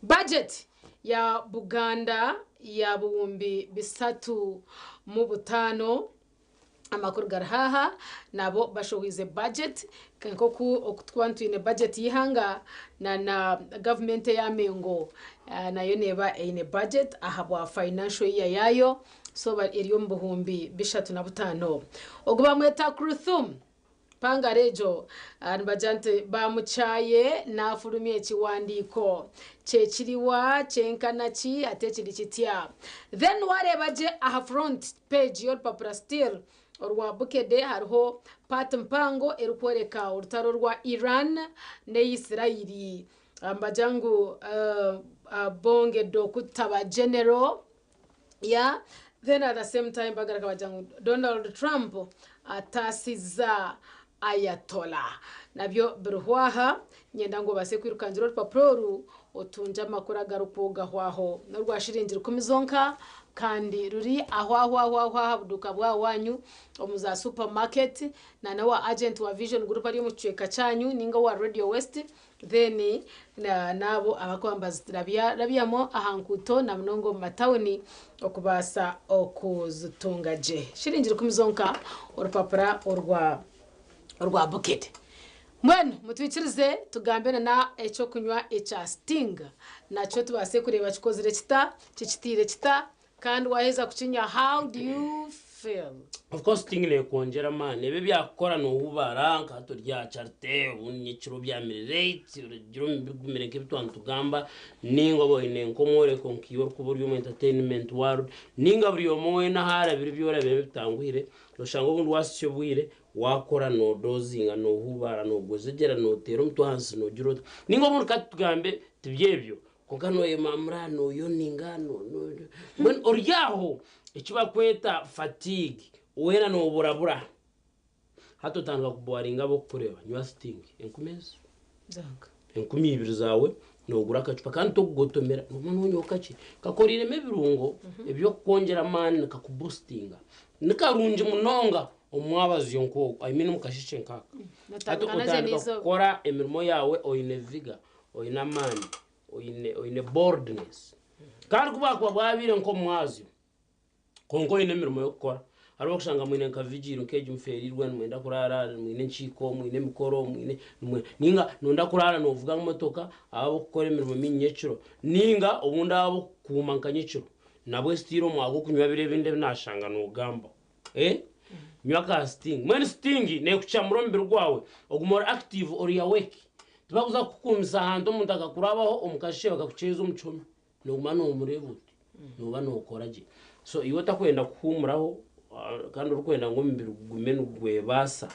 budget ya Buganda ya buwumbi bisatu mu butano amakuru garahaha nabo bashohize budget kanko ku okutwantuine budget yihanga na government ya Mengo nayo neba ine budget ahabwa financial year yayo so iriyo mbuhumbi bishatu na butano oguba mweta Kruthum pangarejo anbajante bamuchaye na furumie chiwandiko chechiriwa chenkanachi atechiri chitia then warebaje aha front page your papura still orwa Bukede hariho patampango eruporeka urutaro rwa Iran ne Israeli ambajangu bonge do kutaba general ya then at the same time bagaraka bajangu Donald Trump atasiza Ayatollah nabyo biruhwaha nyenda ngo base kwirukanjira urupapuro otunja makuru agarupoga hwaho n'urwashiringira kumizonka kandi ruri ahwa habuduka bwa wanyu omuza supermarket na nawa agent wa Vision Group ari mu cweka cyanyu ninga wa Radio West then nabo abakwambaza rabiyamo ahankuto na mnongo matawuni okubasa okuzutungaje shiringira kumizonka urupapura orwa Bukede mwenu mutwikirize tugambene na echo kunywa echa Sting nacho tubase kureba kikozire kitire kita kandi waheza kucinya how do you feel of course Sting le konjera man ebe byakora no hubara nkato rya charte unyiciro bya mirate urugiro mbigumereke bitwantu tugamba ningo boine nkomore konkiyor kuburyo mu entertainment world ninga buri yomowe na hara biri byora bitanguhire roshango bundi wasicyo bwire wakora no dozinga no hubara no gozegera no tero mtwansi no jiro ningo bundi katugambe tibyebyo kokano emamra no yo ningano no when oryaho ikiba kweta fatigue wena no burabura hato tanga kubwaringa bo kureba nywa Sting enkumeza zanga enkumi ibiri zawe no gura kacupa kandi to kugotomera umuntu unyokachi kakorire mebirungo ebyo kongera man kakuboostinga nikarunje munonga omwabazi yonko I mean mukashishe nkaka hato kutandika kora emirimo yawe oine viga oine man oine boredness kandi kubakwa bwabire nko mwazi konko ine mirimo yo gukora ari bakushanga mwine nkavigiro keje mferirwe mwenda kurara mwine nchiko mwine mikoro mwine ninga nonda kurara no vuga motoka abo gukora imirimo minyecuro ninga ubunda abo kumankanyicuro nabwe stiro mwago kunywa birebinde binashanga n'ugamba nywa ka sting mwene sting ne kuchamura mbiri gwawe ogumora active ori awake tubakuza kukumisa hando umuntu akakurabaho umukashe bakakuceza umucomi n'umana umurebuti n'ubana ukoraje so iwe takwenda kuhumuraho kandi urukwenda ngo mbiri gume n'ugwebasa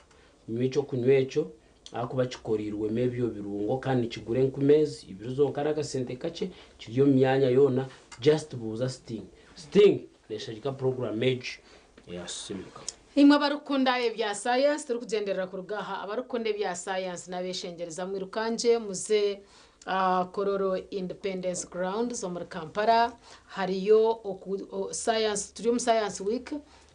nywico kunyweco akuba kikorirwe mebyo birungo kandi kigure nkumezi ibiruzo karaka sente kace kiryo myanya yona just buza sting leshajika program age yasimika imwe barukunda ebya science turi kugenderera ku rugaha abarukunda ebya science nabeshengereza mwirukanje muze Kororo Independence Ground zo muri Kampala hariyo science turi mu science week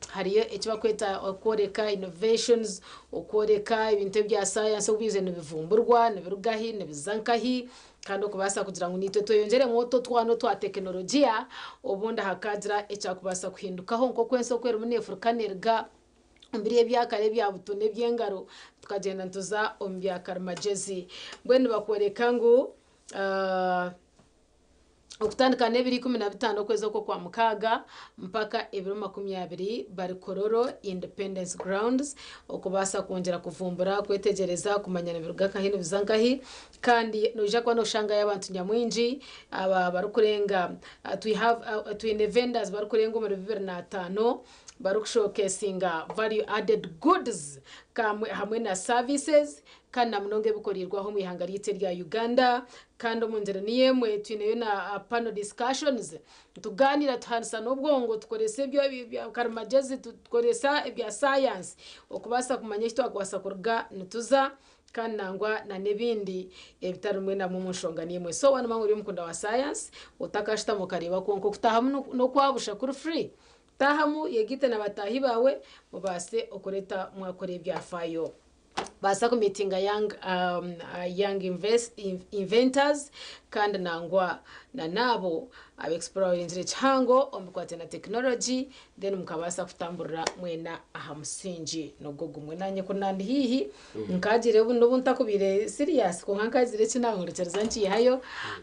hariyo ekibakweta okoreka innovations okoreka ibintu bya science ubize n'ibivumburwa n'birugahi n'ibizankahi kandi okubasa kugira ngo nitwe toyongere moto twano twa teknolojia obunda hakagira ecyakubasa kuhindukaho nko kwenso kwera mu Afrikanerga mbiri ebyakare bya butone byengaro tukagenda ntuza ombyakara magezi bwene bakoreka ngo okutandika nebiri 15 kwezi ko kwa mukaga mpaka 2020 bari Kororo Independence Grounds okubasa kongera kuvumbura kwetegereza kumanyana birugaka hino bizankahi kandi noja kwa no shanga y'abantu nyamwinji aba barukurenga twine vendors barukurenga mu 2005 barukushokesinga value added goods hamwe na services kandi munonge bukorirwaho mu ihangariye rya Uganda kandi umunzira niyemwe twineyo na panel discussions tuganira tuhansa n'ubwongo tukorese byo karmagezi tukoresa ibya science okubasa kumanya cyo akwasa kurga nituza kandi nangwa na nebindi ebitarumwe na mu mushonga niyemwe so wana manguri mukunda wa science utakashita mukareba konko kutahamu no kwabusha kuri free tahamu yegite na batahi bawe mubase okoreta mwakore bya fayo basa ku meeting young inventors kandi nangwa na nabo abexplore inzire chango omukwate na technology then mukabasa kutambura mwena ahamusinji nogogo mwenanye kunandi hihi nkagire buno ntakubire serious ko nkakazire kinangurekereza nkihayo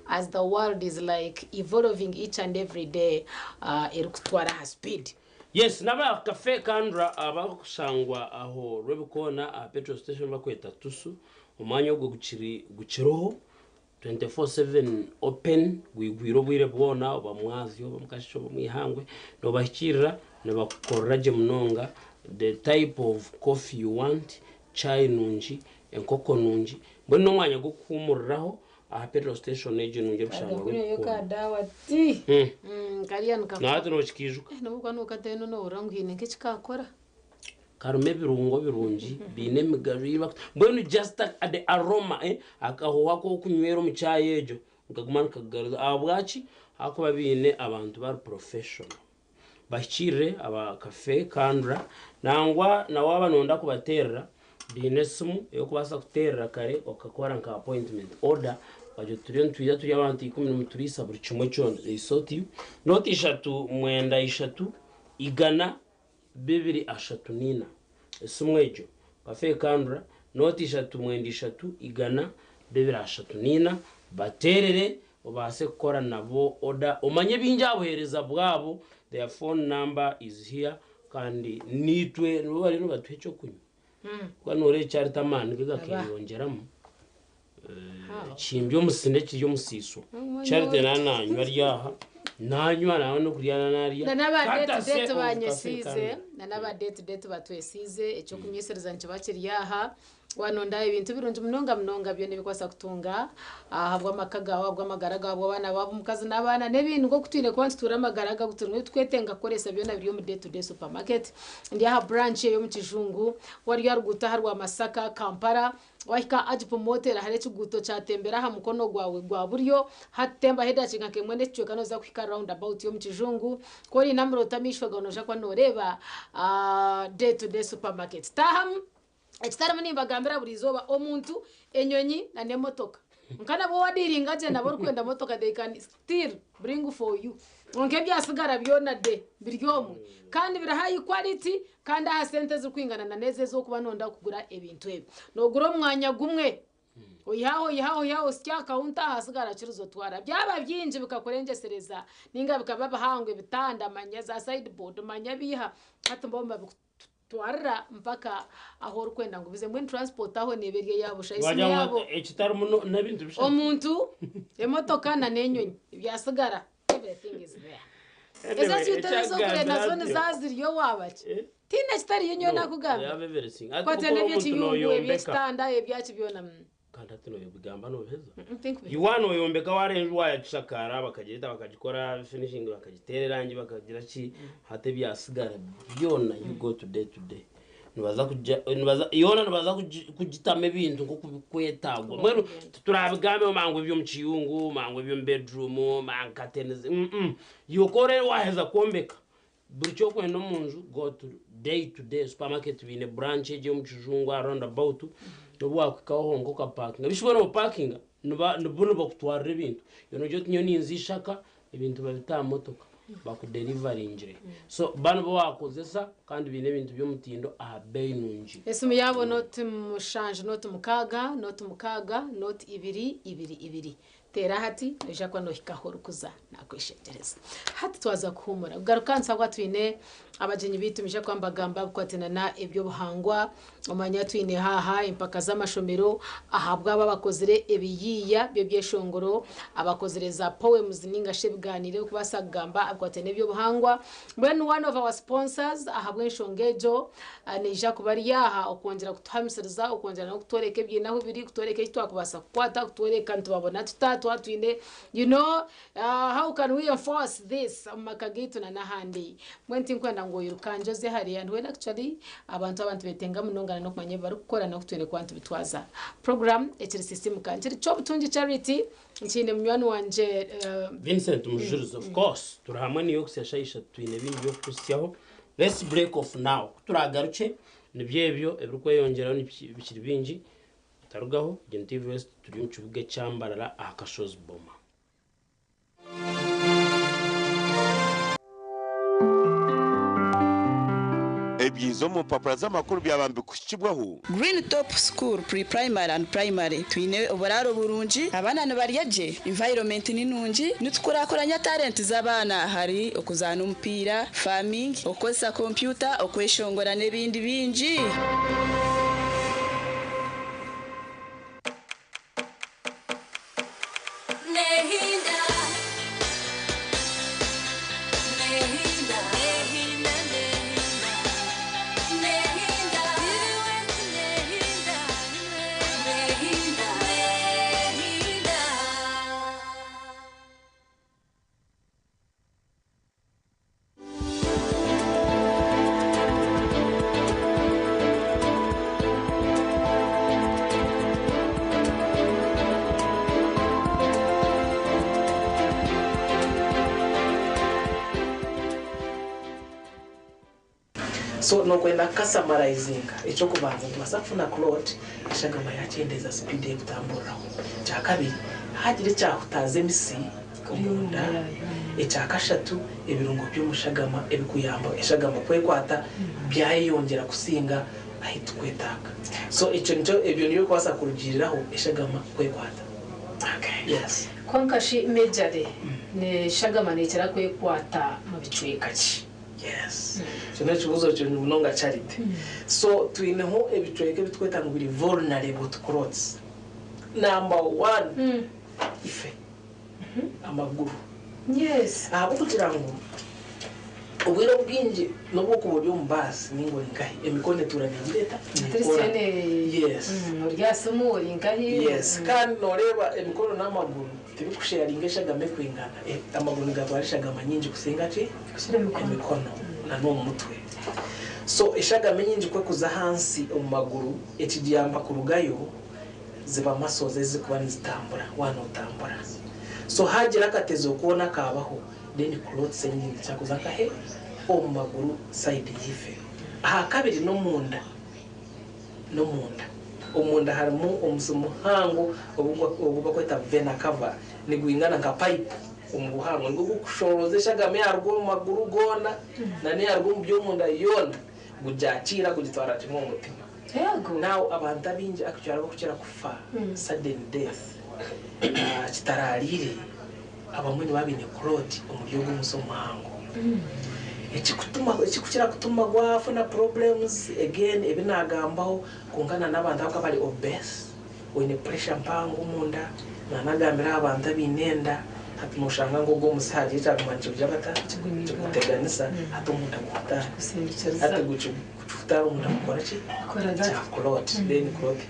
as the world is like evolving each and every day erukutwara speed. Yes, naba cafe kandra abakushangwa aho rebukona a petrol station bakweta tusu umanya gwo guciroho 24/7 open gwigwiro bwire bwona obamwazyo bamukasho bamwihangwe no bahikirira ne bakoraje munonga the type of coffee you want chai nunji enkoko nunji mbona umwanya gwo kumuriraho a petrol station eje nunje bushangwa yo kadawa ti kariya nkafa no chikijuka nubwo nukateno no urangwine nk'ikikakora karume birungo birungi bine migariba mbona just at the aroma akaho wako kunywera mu cyayejo ngagumana kagaruza abwaci akuba bine abantu bar professional bashire aba cafe kandra nangwa na waba nonda kubaterra bine sumu yo kubasa kuterra kare okakora nka appointment order baje turiya turi abantu 10 turisa buri kimwe cyo isoti noti 3 mwenda 3 igana bibiri 3 nina sumwejo cafe kandra noti 3 mwenda 3 igana bibiri 3 nina baterere obase gukora nabo order omanye binjabuhereza bwabo their phone number is here kandi nitwe bari no batwecho kunywa kwa nore charita man gakiyongeramo chimbyo musinde kiryo musiso charite nananywa ryaha nanywa nawe no kuriyana nariya na nabadete banyesize na nabadete batwesize ecyo kumyesereza nje bakiriyaha wanonda ibintu birunje munonga byo nebikwasa kutunga ahabwa makagawa abwa magaraga abwa bana babo mukazi nabana nebintu ngo kutwine kwanti tura magaraga kutunwe twetenga koresa byo na byo mu day to day supermarket ndi aha branch yo mu kijungu wari yaruguta harwa Masaka Kampala wahika ajipo motera hare kiguto cyatembera ha mukono gwawe gwa buryo hatemba heda kinka mwene cyo kanoza kwika round about yo mu kijungu kori namro tamishwa gonoja kwa noreba day to day supermarket taham ekitara mani bagambira buri zoba omuntu enyonyi na nemotoka nkana bo wadiringa je nabo rukwenda motoka they can still bring for you onke byasigara byona de biryomu kandi bira high quality kandi aha sente zo kwingana na neze zo kuba nonda kugura ebintu ebi nogura umwanya gumwe oyaho sya kaunta hasigara chiruzo twara byaba byinji bikakurengesereza ninga bikaba bahangwe bitanda manya za sideboard manya biha hata mbomba twarra mpaka aho rukwenda ngo bize mwe transport aho neberye yabo shayisi yabo ekitaro muno nabintu bishaka omuntu emotoka na nenyonyi byasigara everything is there eza cyitezo kure nazo zaziriyo wabache tina kitari yenyo nakugamba yabe everything kwate nebyo kiyungwe byestanda ebyachi byona kandi atino yobigamba no heza yiwano yombeka warenje wayacakara bakagita bakagikora finishing bakagiterera rangi bakagira ki hate byasigara byona you go today nibaza kugitama ibintu nko kukwetagwa mwero turabigambe mangwe byo mu kiyungu mangwe byo bedroom mankatenez yokore waheza kombeka buri cyo kwenda mu nzu go to day supermarket bine branch je mu kijungu around about wakwikaho ngo ka parking bishobora no parking nubuno bakutwara ibintu yono cyo tinyo ninzishaka ibintu babita motoka bakudeliveringire so bano bo wakozesa kandi bine ibintu byo mutindo ahabeyi nunji ese muyabo not mushanje not mukaga not ibiri tera hati eja kwa no hikahoro kuza nakweshetereza hati twaza kuhumura ugarukansa kwa twine abajenyi bitumije kwambagamba kwatena na ebyo buhangwa omanya twine haha impaka z'amashomero ahabwa abakozere ebiyiya byo byeshongoro abakozereza poems ninga shebiganire kubasagamba akwatene ebyo buhangwa when one of our sponsors ahabwe nshongejo neja kubari yaha okongera kutuhamisiriza okongera no kutoreka ebyinaho biri kutoreka kitwakubasa kwata kutoreka ntubabona tutatwa twine how can we enforce this makagito na nahandi mwenti nkwenda ngo yirukanje ze hari and when actually abantu betenga munongana no kumanye bari gukora no kutwene kwantu bitwaza program ekiri system kanjiri cyo butungi charity nkine munywani wanje Vincent Mujurizo of course turahamwe niyo kuseshaisha twine bindi byo kusyaho let's break off now turagaruke nibyebyo ebirukwe yongeraho bikiri bingi tarugaho Gentive West turi mu kibuga cyambarara akashozi boma ebyizo mu papura z'amakuru byabambe kushikibwaho Green Top School Pre-Primary and Primary twine oboraro burungi abana baryaje environment ninungi nitukorakoranya talent z'abana hari okuzana umupira farming okosa computer okweshongora nebindi bingi so no kwenda customizing echo kubanza masafuna cloth ashagama yacyendeza speed yo gutambura cyakabiri hagire cyahutaze misi kumunda ecyakashatu ebirungo byo mushagama ebikuyamba eshagama kwekwata byayongera kusinga ahita kwetaka so echo njo ebyo niyo kwasa kurugiriraho eshagama kwekwata okay yes konkashi mejade ne shagama ne cyara kwekwata mu bicwekaki yes cyane kibuzo cyo nunga charity so twineho ebitweke bitweta ngo biri vulnerable to clothes number 1 ife amaguru yes abo kugira ngo ubwiro bwinje nobwo kubyo mbasi ningo nkahi emikone turanindeta yes uryasumu uringahi yes kandi noreba emikono n'amaguru tibikusharinga shagame kwingana amaguru ngatwarishaga amanyinji kusenga ki emikono na no mutwe so ishagame nyinji kwe kuza hansi omaguru ekijyamba kurugayo ziba masoze zikuba nzitambura wana utambura so hagira katezo kubona kabaho then clothes nyinji cyakuza kahe omaguru side yife aha kabiri no munda omunda harimo umuhango ubwo kweta vena cover ni guingana nka pipe umuhango ngo gushorozesha game yarwo maguru gona nani yarwo byo munda yona gujakira kugitwara timo umutima now abantu abinji actually bakukira kufa sudden death kitararire abamwe babine Claude umuryo gw'umusomango ekikukira kutuma gwafuna problems again ebinagambaho kungana n'abantu abakabali obese wine pressure mpango munda nanagambira abantu abinenda hati mushanga ngo go musaje cyangwa byabata kiguteganisa hati umuntu akuta hati gucuta umuntu akora ki cya Claude then Claude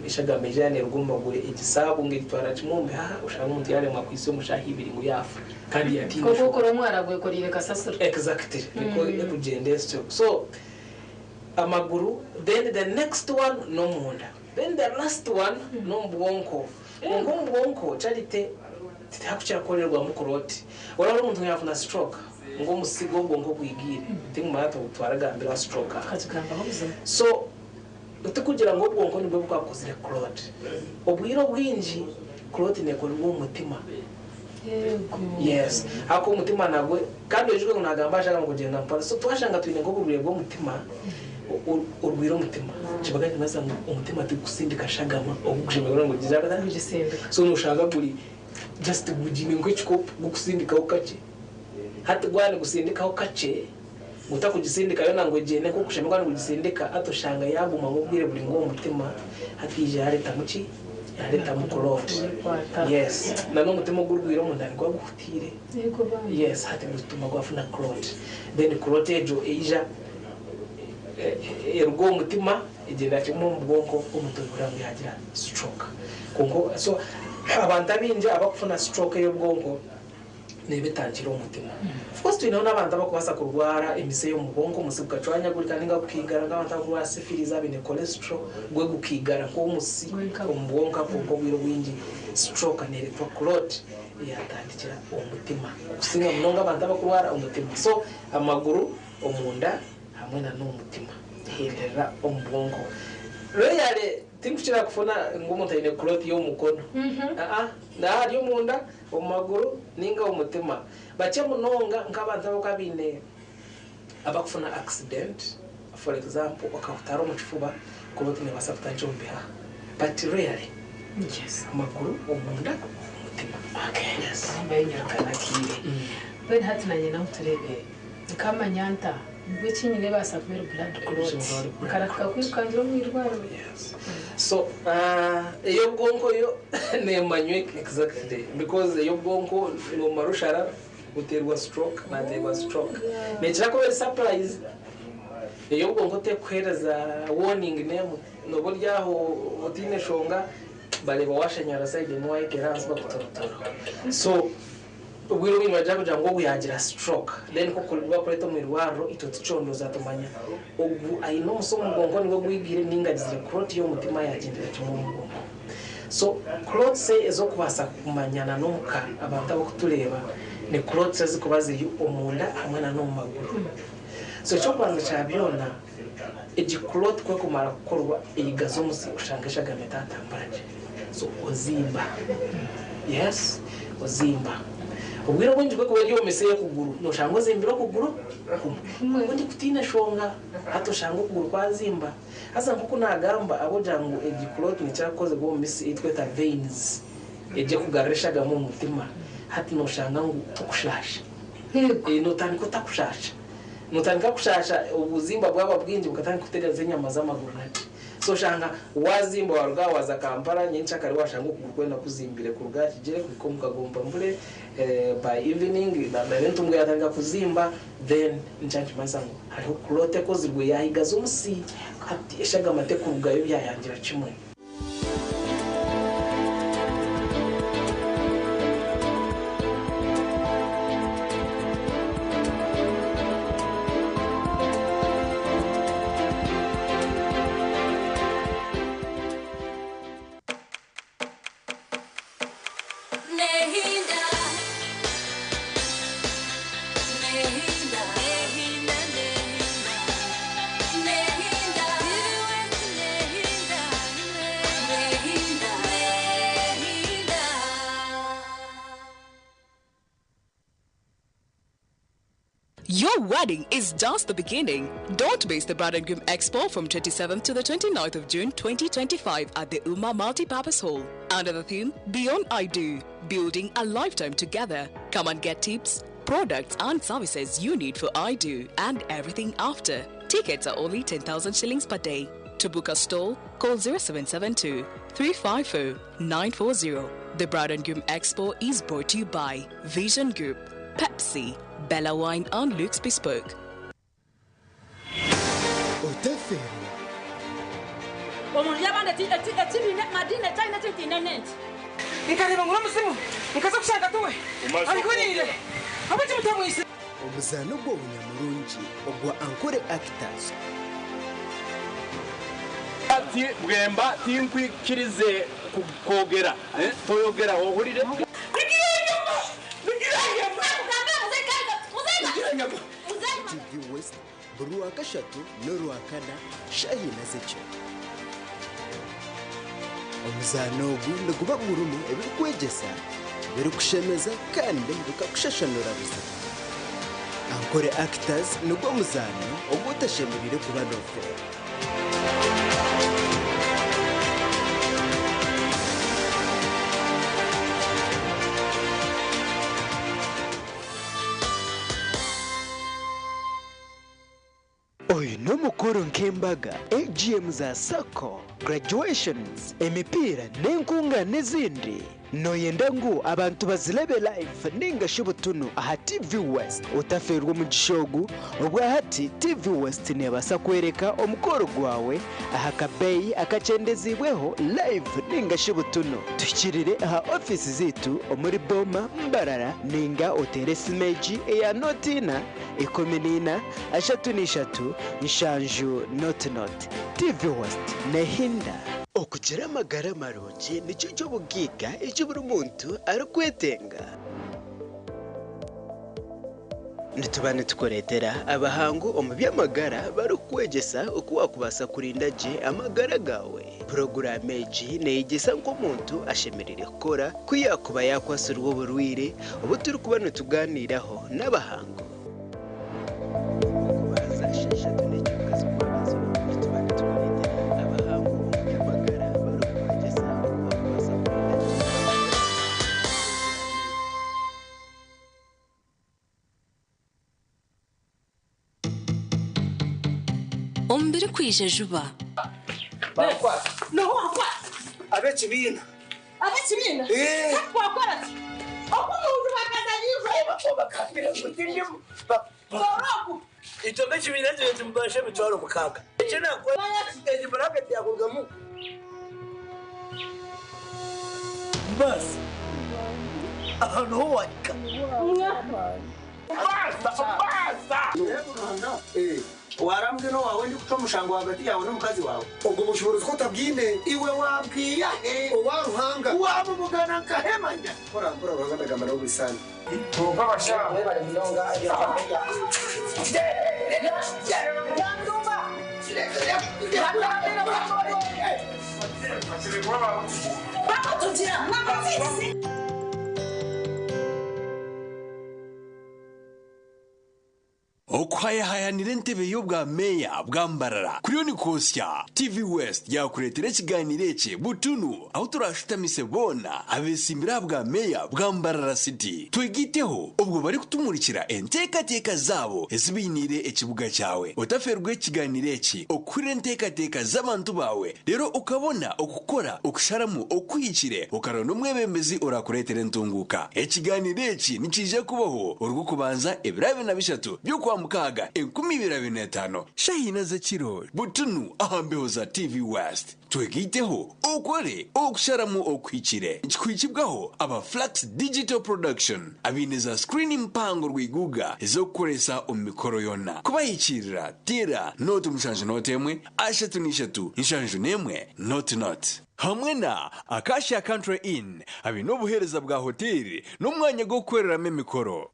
ishaga mejane rugomba gure igisabu ngitwara kimumbe ushaka umuntu yare mwakwisi umushahibiri ngo yafu kandi yatinda koko romwara gwe korire kasasura exactly niko ekugende so amaguru then the next one no munda then the last one no mbwonko mbwonko charite titakuchira korerwa mu Claude wala umuntu yafuna stroke ngo musigo bwonko kwigire tinga mata utwaragambira stroke so kugira ngo bwonko nibwo bwakozire Claude obwiro bwinji Claude neko rwo umutima yes ako umutima nagwe kandi ejwe ngo nagamba ashaka ngo genda mpara so twashanga twine ngo burire bwo umutima urwiro umutima kibaga kimaza umutima tugusindika shagama ogushimira ngo gizaba ngisindika so nushaka buri just gujime ngo chiko gusindika ukache hati gwane gusindika ukache mutakugisindika yo nango jene ko kushemeka kugisindika atoshanga yaguma ngubwire buri ngo umutima hatije yareta muki yareta mu Claude yes nano umutima gurwiro mu ndani kwa gufutire yes hati gutuma gwafuna Claude then Claude ejo eija ergo umutima igenda cyimo mu bwonko umutubura ngo yagira stroke kongo so abantu abinje abakufuna stroke yo bwonko nebetangira umutima of course twinaona abantu abakubasa kurwara emise yo mu bwonko musibuka cwanya gurika ninga kukigara ngabantu abwa sifiliza bine cholesterol gwe gukigara ko umusi umbwonka kongo bwiro bwinji stroke neretwa Claude yatandikira umutima kusinga munonga abantu abakurwara umutima so amaguru omunda hamwe na n'umutima herera ombwonko royale tinkushira kufuna ngumuntu ine Claude yo mukono na ari munda omaguru ninga umutima bache munonga nk'abantu abakabine abakufuna accident for example okafutaro mu kifuba Claude ne basafuta njombeha but really yes amaguru omunda umutima okay yes mbenya kanakire ben hatunanye na uturebe kama nyanta Bwichinyine basa kumera blood clot karaka kwikangira mu irwaro yes so iyo bwonko yo nemanywe exactly because iyo bwonko no marushara uterwa stroke naterwa stroke nekira ko surprise iyo bwonko te kwereza warning name no buryaho utine shonga bale bawashanyara side no wayikerans bakutorotoro so ubwiro bimaja kugira ngo buyagira stroke then ko kulwa kureto mu irwaro ito ticondo zatumanya ubu ayino musomo bwonko nigo gwigire ningagizire Claude yo mutima yagendera cyo mu bwonko so Claude se ezo kubasa kumanyana n'umuka abantu abakutureba ni Claude se zikubaze umunda hamwe na n'umaguru so cyo kwanza cyabyona egi Claude kwe kumara gukorwa iyigazo musi ushangisha gameta tambanje so ozimba yes ozimba ubwira bwinji bwo kubyo meseye kuguru no shango zimbira kuguru ubundi kutina shonga hato shango kuguru kwa zimba hasa nkuko nagamba abo jangu egi Claude ni cyakoze go misi itweta veins eje kugarisha ga mu mutima hati no shanga ngo kushasha no tani ko takushasha no tani ka kushasha ubuzimba bwaba bwinji bukatani kutega zenyama z'amaguru nati so shanga wazimba warga waza Kampala nyincha kari washanga kukwenda kuzimbire kuruga kigere kuko mukagomba mbure by evening na bentu mbwe yatanga kuzimba then nchanchi masango hariho Claude ko zirwe yahigaza umusi hati eshaga mate kuruga yo yayangira kimwe Nehinda Your wedding is just the beginning. Don't miss the Bride and Groom Expo from 27th to the 29th of June 2025 at the Uma Multipurpose Hall. Under the theme, Beyond I Do, building a lifetime together. Come and get tips, products and services you need for I Do and everything after. Tickets are only 10,000 shillings per day. To book a stall, call 0772 354 940. The Bride and Groom Expo is brought to you by Vision Group, Pepsi, Bella Wine and Luke's Bespoke. Omuzano gw'obunyamulungi ogwa Ankore Actors. Ati bwemba tinkwikirize kogera toyogera ohurire TV West Burua Kashatu Norua Kana Shahina Zeche. Omuzano ogu niguba murumu ebikwegesa birikushemeza kandi bikakushashanura busa. Ankore Actors nigwo muzano ogutashemurire kuba nofera. Oyu n'omukuru nk'embaga AGM za Sako, graduations, emipira n'enkunga n'ezindi. Noyenda ngu abantu bazilebe live ninga shubutunu aha TV West utaferwa mu gishogu obwa hati TV West nebasa kwereka omukoro gwawe aha kabeyi akacendezibweho live ninga shubutunu tukirire aha office zitu omuri Boma Mbarara ninga oteresi meji eya notina 14 ashatu nshanju not TV West nehinda okugira amagara marungi nicyo cy'obugiga icyo buri muntu arikwetenga. Nitubane tukoretera abahangu omu by'amagara barikwegesa uko wakubasa kurinda je amagara gawe. Programu eji neyigesa nk'omuntu ashemerere gukora kuyakuba yakwasirwa oburwire obu turi kuba nituganiraho n'abahangu. Ombere kwije juba. Bakwa. No wakwa. Abekibina. Abekibina? Wakwa. Okumuntu bakazaliwe bakapira mutindi. Boroku. Ito bekibina je tumbashe bitwaro mukaga. Ekina ko eji baraka yakugamu. Bas. Ano waka. Basta. Warambwe no wawe ndi kuca mushango hagati yawe n'umukazi wawe ubwo bushobozi ko tabwine iwe wabwiya waruhanga wamugana nkahemanya kora uranga ndagamba no bisana tumva bashaka bari milonga okwayahayanira entebe y'obwa meya bwambarara kuriyo ni kosya TV West yakuretera ikiganiro eki butunu aho turashutamise bona abesimbira bwa meya bwambarara city twegiteho ubwo bari kutumurikira enteekateeka zabo ezibinire ekibuga cyawe otaferwe ikiganiro eki okurira enteekateeka z'abantu bawe rero ukabona okukora okusharamu okwikire ukarona umwebembezi orakuretera entunguka ekiganiro eki nikije kubaho urwo kubanza ebirabe na bishatu byo kwa mukaga 2025 shahina zakiro butunu ahambeho za TV West twegiteho okore okusharamu okwikire kikwikibwaho aba Flax Digital Production abineza screen impango rwiguga ezokukoresa omikoro yona kubayikirira tira note mushanje notemwe ashatu nishatu nshanju nemwe not hamwe na Acacia Country Inn abinobuhereza bwa hoteli n'umwanya go kwereramo emikoro.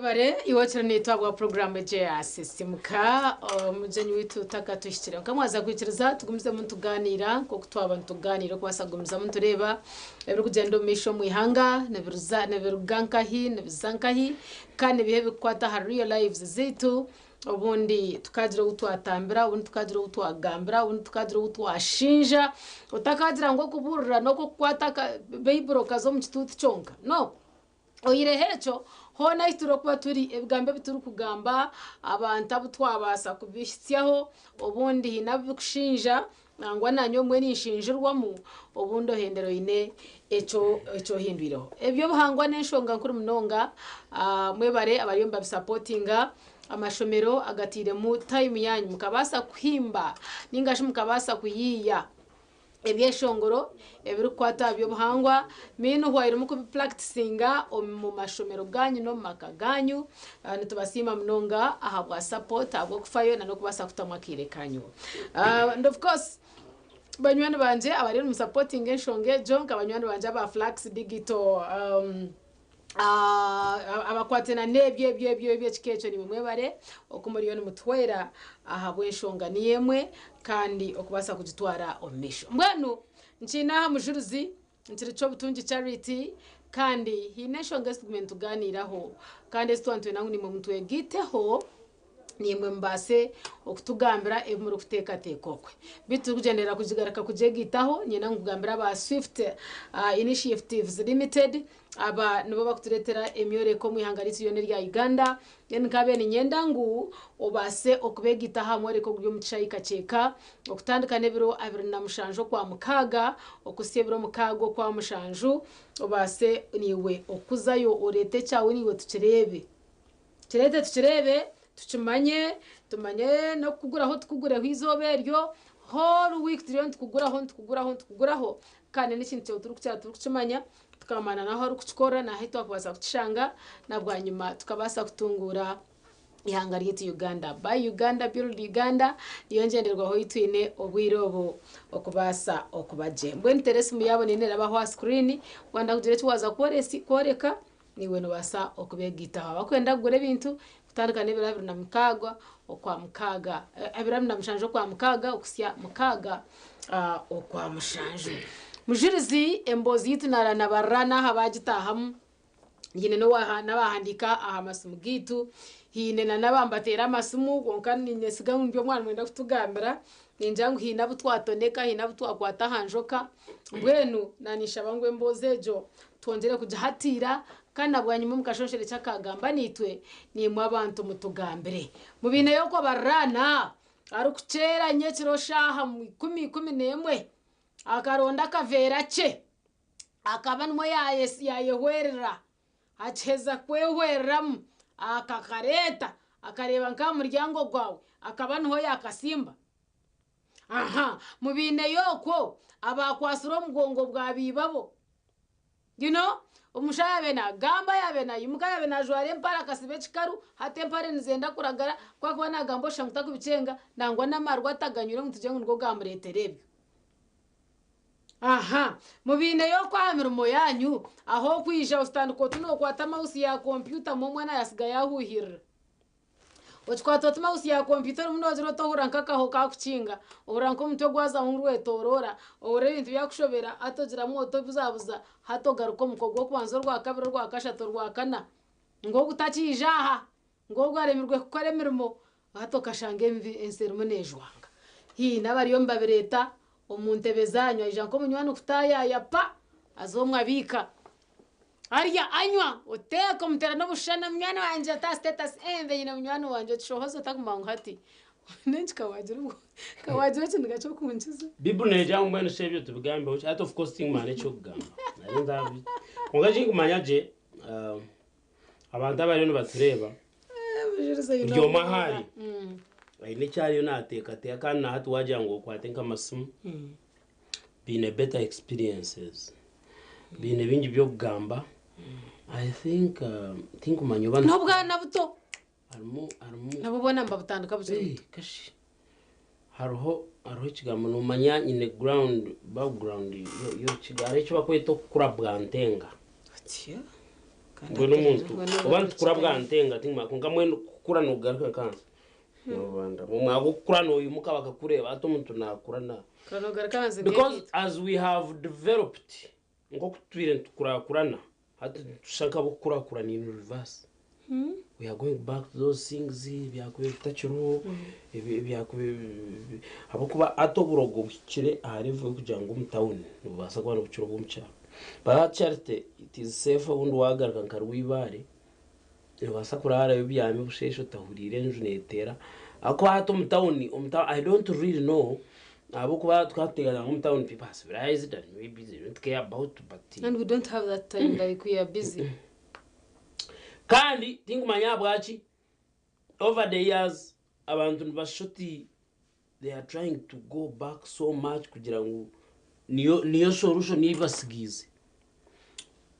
mwebare iwotero nitwabwa programme JS simuka mujenyi witu takatushyikira kamwaza kwikiriza tugumize mu tuganira ko kutwaba tuganira ko basagumiza mu tureba ebiri kugenda misho mu ihanga nebirugankahi nebizankahi kandi bihe bikwata har real lives zitu ubundi tukagira utwatambira ubundi tukagira utwagambira ubundi tukagira utwashinja utakagira ngo kuburira no kukwata beibro kazo mu kitutu cyonka no oyire hecho hona ituro kuba turi ebigambe bituru kugamba abantu abutwabasa kubisyaho ubundi hinabikushinja nangwa nanyo mwe nishinjirwamo ubundo hendero ine eco hindwiro ebyo buhangwa n'enshonga nkuru munonga mwebare abayomba supportinga amashomero agatire mu time yanyu mukabasa kuhimba ningashi mukabasa kuyiya ebyeshongoro ebiri kwata byo buhangwa minu hwaire mu kupracticinga mu mashomero ganyu no makaganyu nitubasima mnonga ahabwa support abwo kufayo na no kubasa kutamwakire kanyu and of course banywani banje abari mu supporting enshonge jonka banywani banje aba Flax Digital abakwatena nebye chikecho ni mwebare okumuriyoni mutwera ahabwe enshonga ni yemwe kandi okubasa kugitwara omisho mbwenu nchina mujuruzi nchiri cyo butungi charity kandi hineshonga segment tuganiraho kandi stwantu nangu ni mu mutwe giteho nimwe mbase okutugambira ebimuri kuteka tekokwe bitu kugendera kujigaraka kujegitaho nyina ngugambira ba Swift Initiatives Limited aba nibo bakuturetera emyoreko muhangaritsi yone rya Uganda yenkabe ni nyendangu obase okubegita hamwereko gyo muchayika cheka okutandika nebiro 27 kwa mukaga okusyebiro mukago kwa mushanju obase niwe okuzayo orete cyawe niwe tukirebe tukimanye tumanye no kuguraho tukugureho izoberyo whole week turiyo tukuguraho kandi n'ikintu cyo turukukimanya tukamana naho ari kukikora na hito akubasa kucishanga nabwa nyuma tukabasa kutungura ihanga ry'iti Uganda by Uganda build Uganda yongenderwaho itwine obwirobo okubasa okubaje mbwe interest mu yabo nene rabaho screen wanda kugire cyaza koreka niwe no basa okubegita abakwenda kugura ibintu kutandika n'ebirabiro na mukagwa okwa mukaga ebirabiro na mushanjo kwa mukaga okusya mukaga okwa mushanjo mujirizi embozi yitunara na barana habagitahamu yine no nabahandika aha masumu gitu hine na nabambatera amasumu konkani nyesiga ngyo mwana mwenda kutugambira ninjangu hina butwatoneka hina butwakwata hanjoka mbwenu nanisha bangwe mbozejo twongere kujahatira kandi abwanyuma mukashonshere cyakagamba nitwe nimwe abantu mutugambire mu bine yo ko barana ari kucera nyekiro shaha mu 10 akaronda kavera che akabanwe yayehwerera acheza kwehweramu akakareta akareba nka muryango gwawe akabanho yakasimba aha mu bine yoko abakwasuro mugongo bwa bibabo you know umushaya na gamba yabena yimuka yabena jware mpara kasibe chikaru hate mpare nzenda kuragara kwa kwa nagambo shanguta kubicenga nangwa namarwa taganyure mutuje ngo gamureterebyo aha mubine yo kwa mirimo yanyu aho kwija ustanduko tuno kwata mouse ya computer mu mwana yasiga yahuhira ochkwata mouse ya computer muno ziro to huranka kaho ka kucinga uranko mutwe gwaza ngurwe torora ore ibintu byakushobera atogira moto bizabuza hato garuko mukogo kwanzo rwa kabiro rwa kashato rwa kana ngo gutakijaha ngo gwaremirwe kukore mirimo hato kashange ensermo nejwanga hi nabariyo mbabireta omuntebezanyo ijanko munywano kutaya yapa azomwabika arya anywa uteka mutera no bushana mwana wanje ta status enve nyina munywano wanje tshohozo takumanga hati nenchi kawagira cyo cyo kunchiza bible neja umwana shebyo tubigambe which out of costing man cyo kugamba narinda kongaje kumanyaje abantu abari no batureba byo mahari ni cyari nateka kandi hatu wagira ngo kwatenka amasumu bine better experiences bine bingi byo kugamba I think umanyoba no bwana buto arimo nabubona mbabutandika buze kashi hariho kigamo no manya in the ground background yo kigare cyo bakweto kura bwantenga ati ngo n'umuntu abantu kurabwa ntenga tingma kongamwe kukura no garuka kanza no banda mwago kukura no yimuka bakakureba ato umuntu nakurana because as we have developed ngo kutwire tukurakurana hati tushaka bukurakurana in reverse. We are going back to those things byakuye tutachiro byakuye abakuba atoburogo bikire aharivuye kugira ngo umutawuni ubasa kubana buciro bw'umcyaro ba charity it is safe undi wagaruka nkarwibare ubasa kurara byame bushesho tahurire nju netera ako hato umutawuni I don't really know abakuba twateganya umutawuni people are civilized and maybe they don't care about but and we don't have that time like we are busy. Kandi tingumanya bwachi over the years abantu bashoti they are trying to go back so much kugira ngo niyo solution ibasigize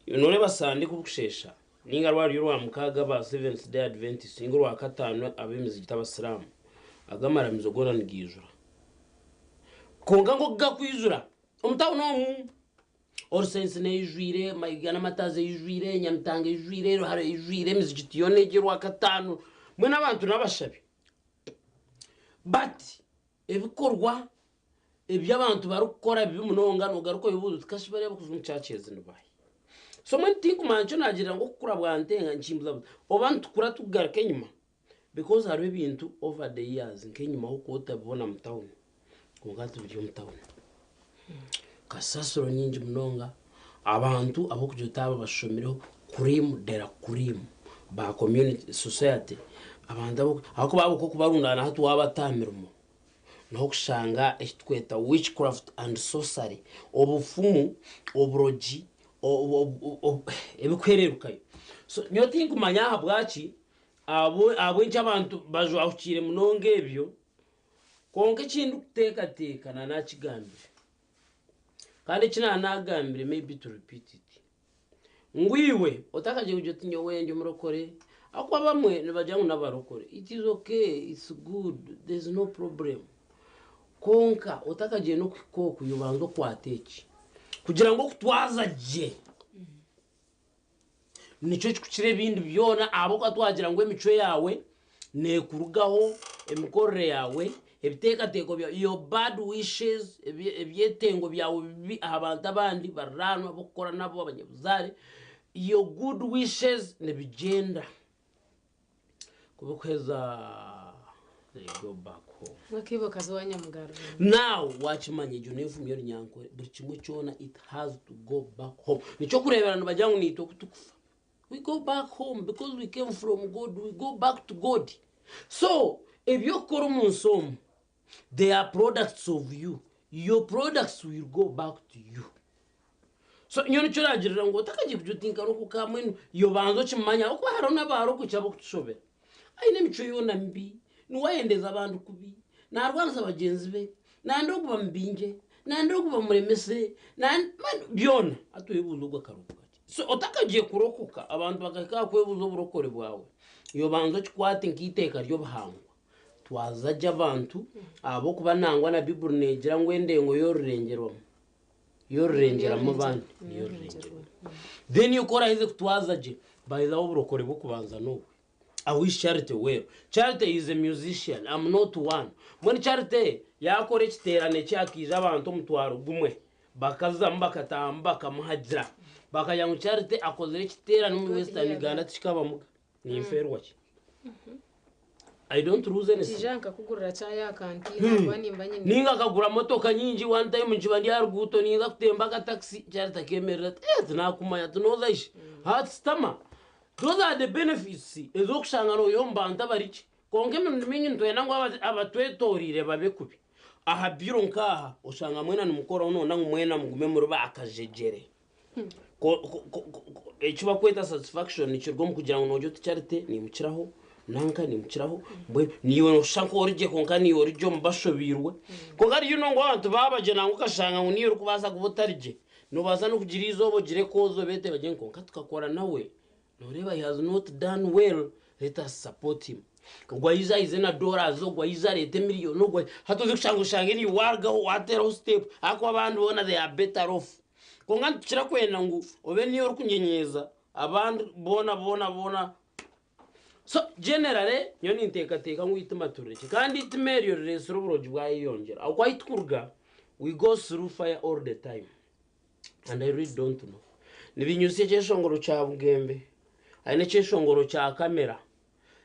none basande kubushesha ninga rwari rwa mukaga ba Seventh Day Adventist ingo rwa katano abemizi gitabasiramu agamara mizogora ngijura konga ngo gakwizura umutawo no Orsense ne ijwire mayigana mataze ijwire nyamtanga ijwire hari ijwire mizigitiyone girwa katanu mwe nabantu nabashabi but ebikorwa ebyabantu barukora bimunonga no garuko bibudu tukashibare bakuzum churches ndubaye so mwe tinku mancho nagira ngo kukura bwantenga nchimbuza obantu kura tugaruke nyuma because hari ibintu over the years nkenyuma uko utabona mtown ngati byo mtown kasasoro nyinji munonga abantu abo kujutaba bashomireho kurimu ba community society abantu abo babo ko kubarundana hatu wabatamiramo no kushanga ekitweta witchcraft and sorcery obufumu obroji ebikwererukayo so nyo think kumanya habwachi abo abantu bajo ahukire munonga ebyo konke kindu kuteka na nakigambye kandi kina nagambire maybe to repeat it ngwiwe otakaje kujoti nyowenje murokore akwa bamwe nibajyangu nabarokore it is okay, it's good, there's no problem konka otakaje no kwiko yubanzo kwateki kugira ngo kutwaza je nico kukire bindi byona abo kwatwagira ngo emico yawe ne kurugaho emikorre yawe ebiteka bya your bad wishes ebyetengo byawe bibi abantu abandi baranwa bokora nabo abanyabuzare your good wishes ne bigenda kubukweza they go back home wakiboka zwanya mugaro now wachimanye jo nefu myo nyanko buri kimwe cyona it has to go back home nico kureberana bajyangu nito kutukufa we go back home because we came from God, we go back to God. So if you kora umunsomo they are products of you, your products will go back to you. So nyo nico ragirira ngo takaje kujutinka no kukamwe yo banzo chimanya uko harona baro kuchabo kutushobera aine mico yona mbi nuwaendeza abantu kubi narwanza abagenzi be nando kuba mbinje nando kuba muremese byona atuyebuzo gwakaruka so otakaje kurokoka abantu bakaka kwebuzo burokore bwawe iyo banzo chikwate nkiteka ryo bahangwa twazaje abantu abo kuba nangwa na Bible negira ngwende ngo yorengera mu bandi then yukora hize kutwazaje bayiza burokore bukubanza no I wish Charity well. Charity is a musician. I'm not one. When Charity yakore kiterane cyakije abantu mutwaro gumwe bakaza mbakatamba kamuhajira bakayangu Charity akozere kiterane mu Western Uganda tikaba muga ni inferwa ki I don't lose anything. Tijanka kugurira cyaya kanti nabani mbanye ninga kagura motoka nyinji one time njibandi yaruguto ninga kutemba ka taxi Charity kemerera tunakumanya tunozaishi hatstama. Those are the benefits. Ezokushangano yombanda barichi. Konge mmenye ntwena ngo abatwetorire babekubi. Aha biro nkaha ushanga mwena numukora uno mwena mugume muruba akajejere. Echuba kweta satisfaction nichirgo mukugira ngo nojo Charity ni mukiraho nanka ni mukiraho mbwe niwe ushanko orije konka ni orijo mbashobirwe. Konga yuno ngo abantu babaje nango kashanga ngo niyo rukubaza kubotarije. No baza no kugira izobo gire kozo bete baje konka tukakora nawe. Noreba he has not done well, let us support him. Gwayiza izena dora zo gwayiza lete million no gwa hatoze kushango ni warga watero step akwa abantu bona they are better off. Konga tukira kwena ngo obe niyo rukunyenyeza abandi bona so generally yo nintekateka ngwituma tureke kandi itimerio reso uburoji bwayiyongera aho kwayitkurga we go through fire all the time and I really don't know nibinyusiye cyeshongoro cya Bugembe ari ne cyeshongoro cya kamera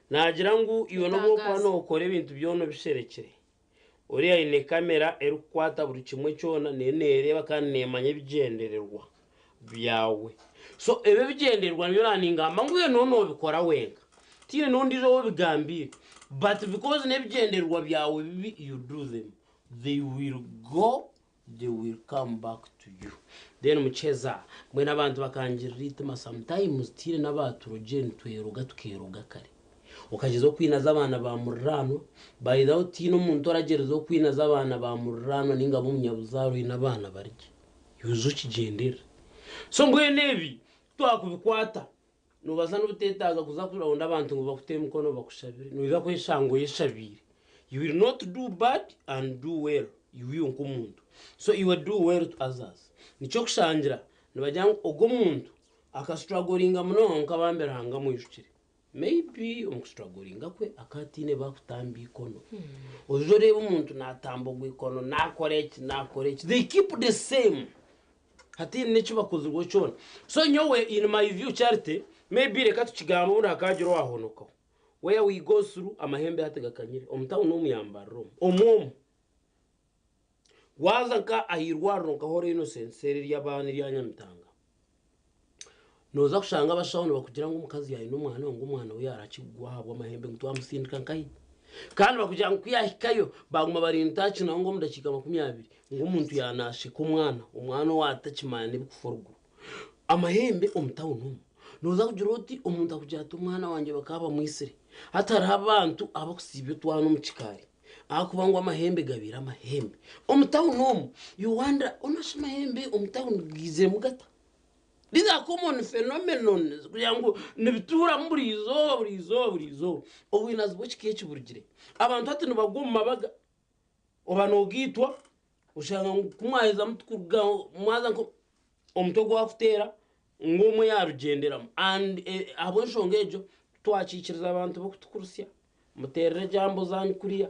nagira ngo iyo no bwo no ukore ibintu byono bisherekere uriya ine kamera erukwata buri kimwe cyona nereba kandi nemanye bigendererwa byawe so ebe bigenderwa niyo naningamba nguye nono bikora wenga tine nondi zo bigambire but because nebigenderwa byawe bibi you do them they will go they will come back to you then mucheza mwe nabantu bakangira ritma sometimes tire nabaturogene tweruga tukeruga kare ukagizo kwinaza abana ba murano by the tino muntu aragerezo kwinaza abana ba murano ningabo munyabuzaro inabana barye yuzuki gendera so ngwe nebi twakubikwata nubaza n'ubutetaga kuzakurira onda abantu ngo bakute mukono bakushabire nubiza kweshango yeshabire you will not do bad and do well you will nkumuntu so you will do well to others nico kushangira nibajya ogo muntu akastrugglinga munonka bamberanga muyishukire maybe umustrugglinga kwe akatine bakutambi ikono uzoreba umuntu natambogwa ikono nakoreki they keep the same hatini necho bakoze ngo cyona so nyowe in my view charity maybe reka tukigamba uri akagiro wahonoka where we go through amahembe hategakanyire omutawo n'umuyambaro omumu waza ka ahirwaro ka hore innocent seri y'abana y'anyamitanga noza kushanga bashawone bakugira ngo umukazi yayi n'umwana ngo umwana we yarakigwa habwa amahembe ngo twamusindika nkayi kandi bakugira ngo kuyahikayo baguma barintaci naho ngo mudakika 20 ngo umuntu yanashe ku umwana watakimane bikuforgo amahembe omutawo n'umu noza kugira uti umuntu akujyata umwana wanje bakaba mwisire hatari abantu abakusibyo twana umukikari akuba ngo amahembe gabira amahembe omutawo n'umu you wonder onashe amahembe omutawo ngize mugata these are common phenomenon kugira ngo nibitura burizo obwinazi bw'ikikechi burigire abantu hati nibaguma baga obanogitwa ushanga kumwaheza mutukuga mwaza ngo omutego wakutera ngomwe yarugenderamo and abo nshongejo twacikiriza abantu bokutukurusya muterere jambo zanyu kuriya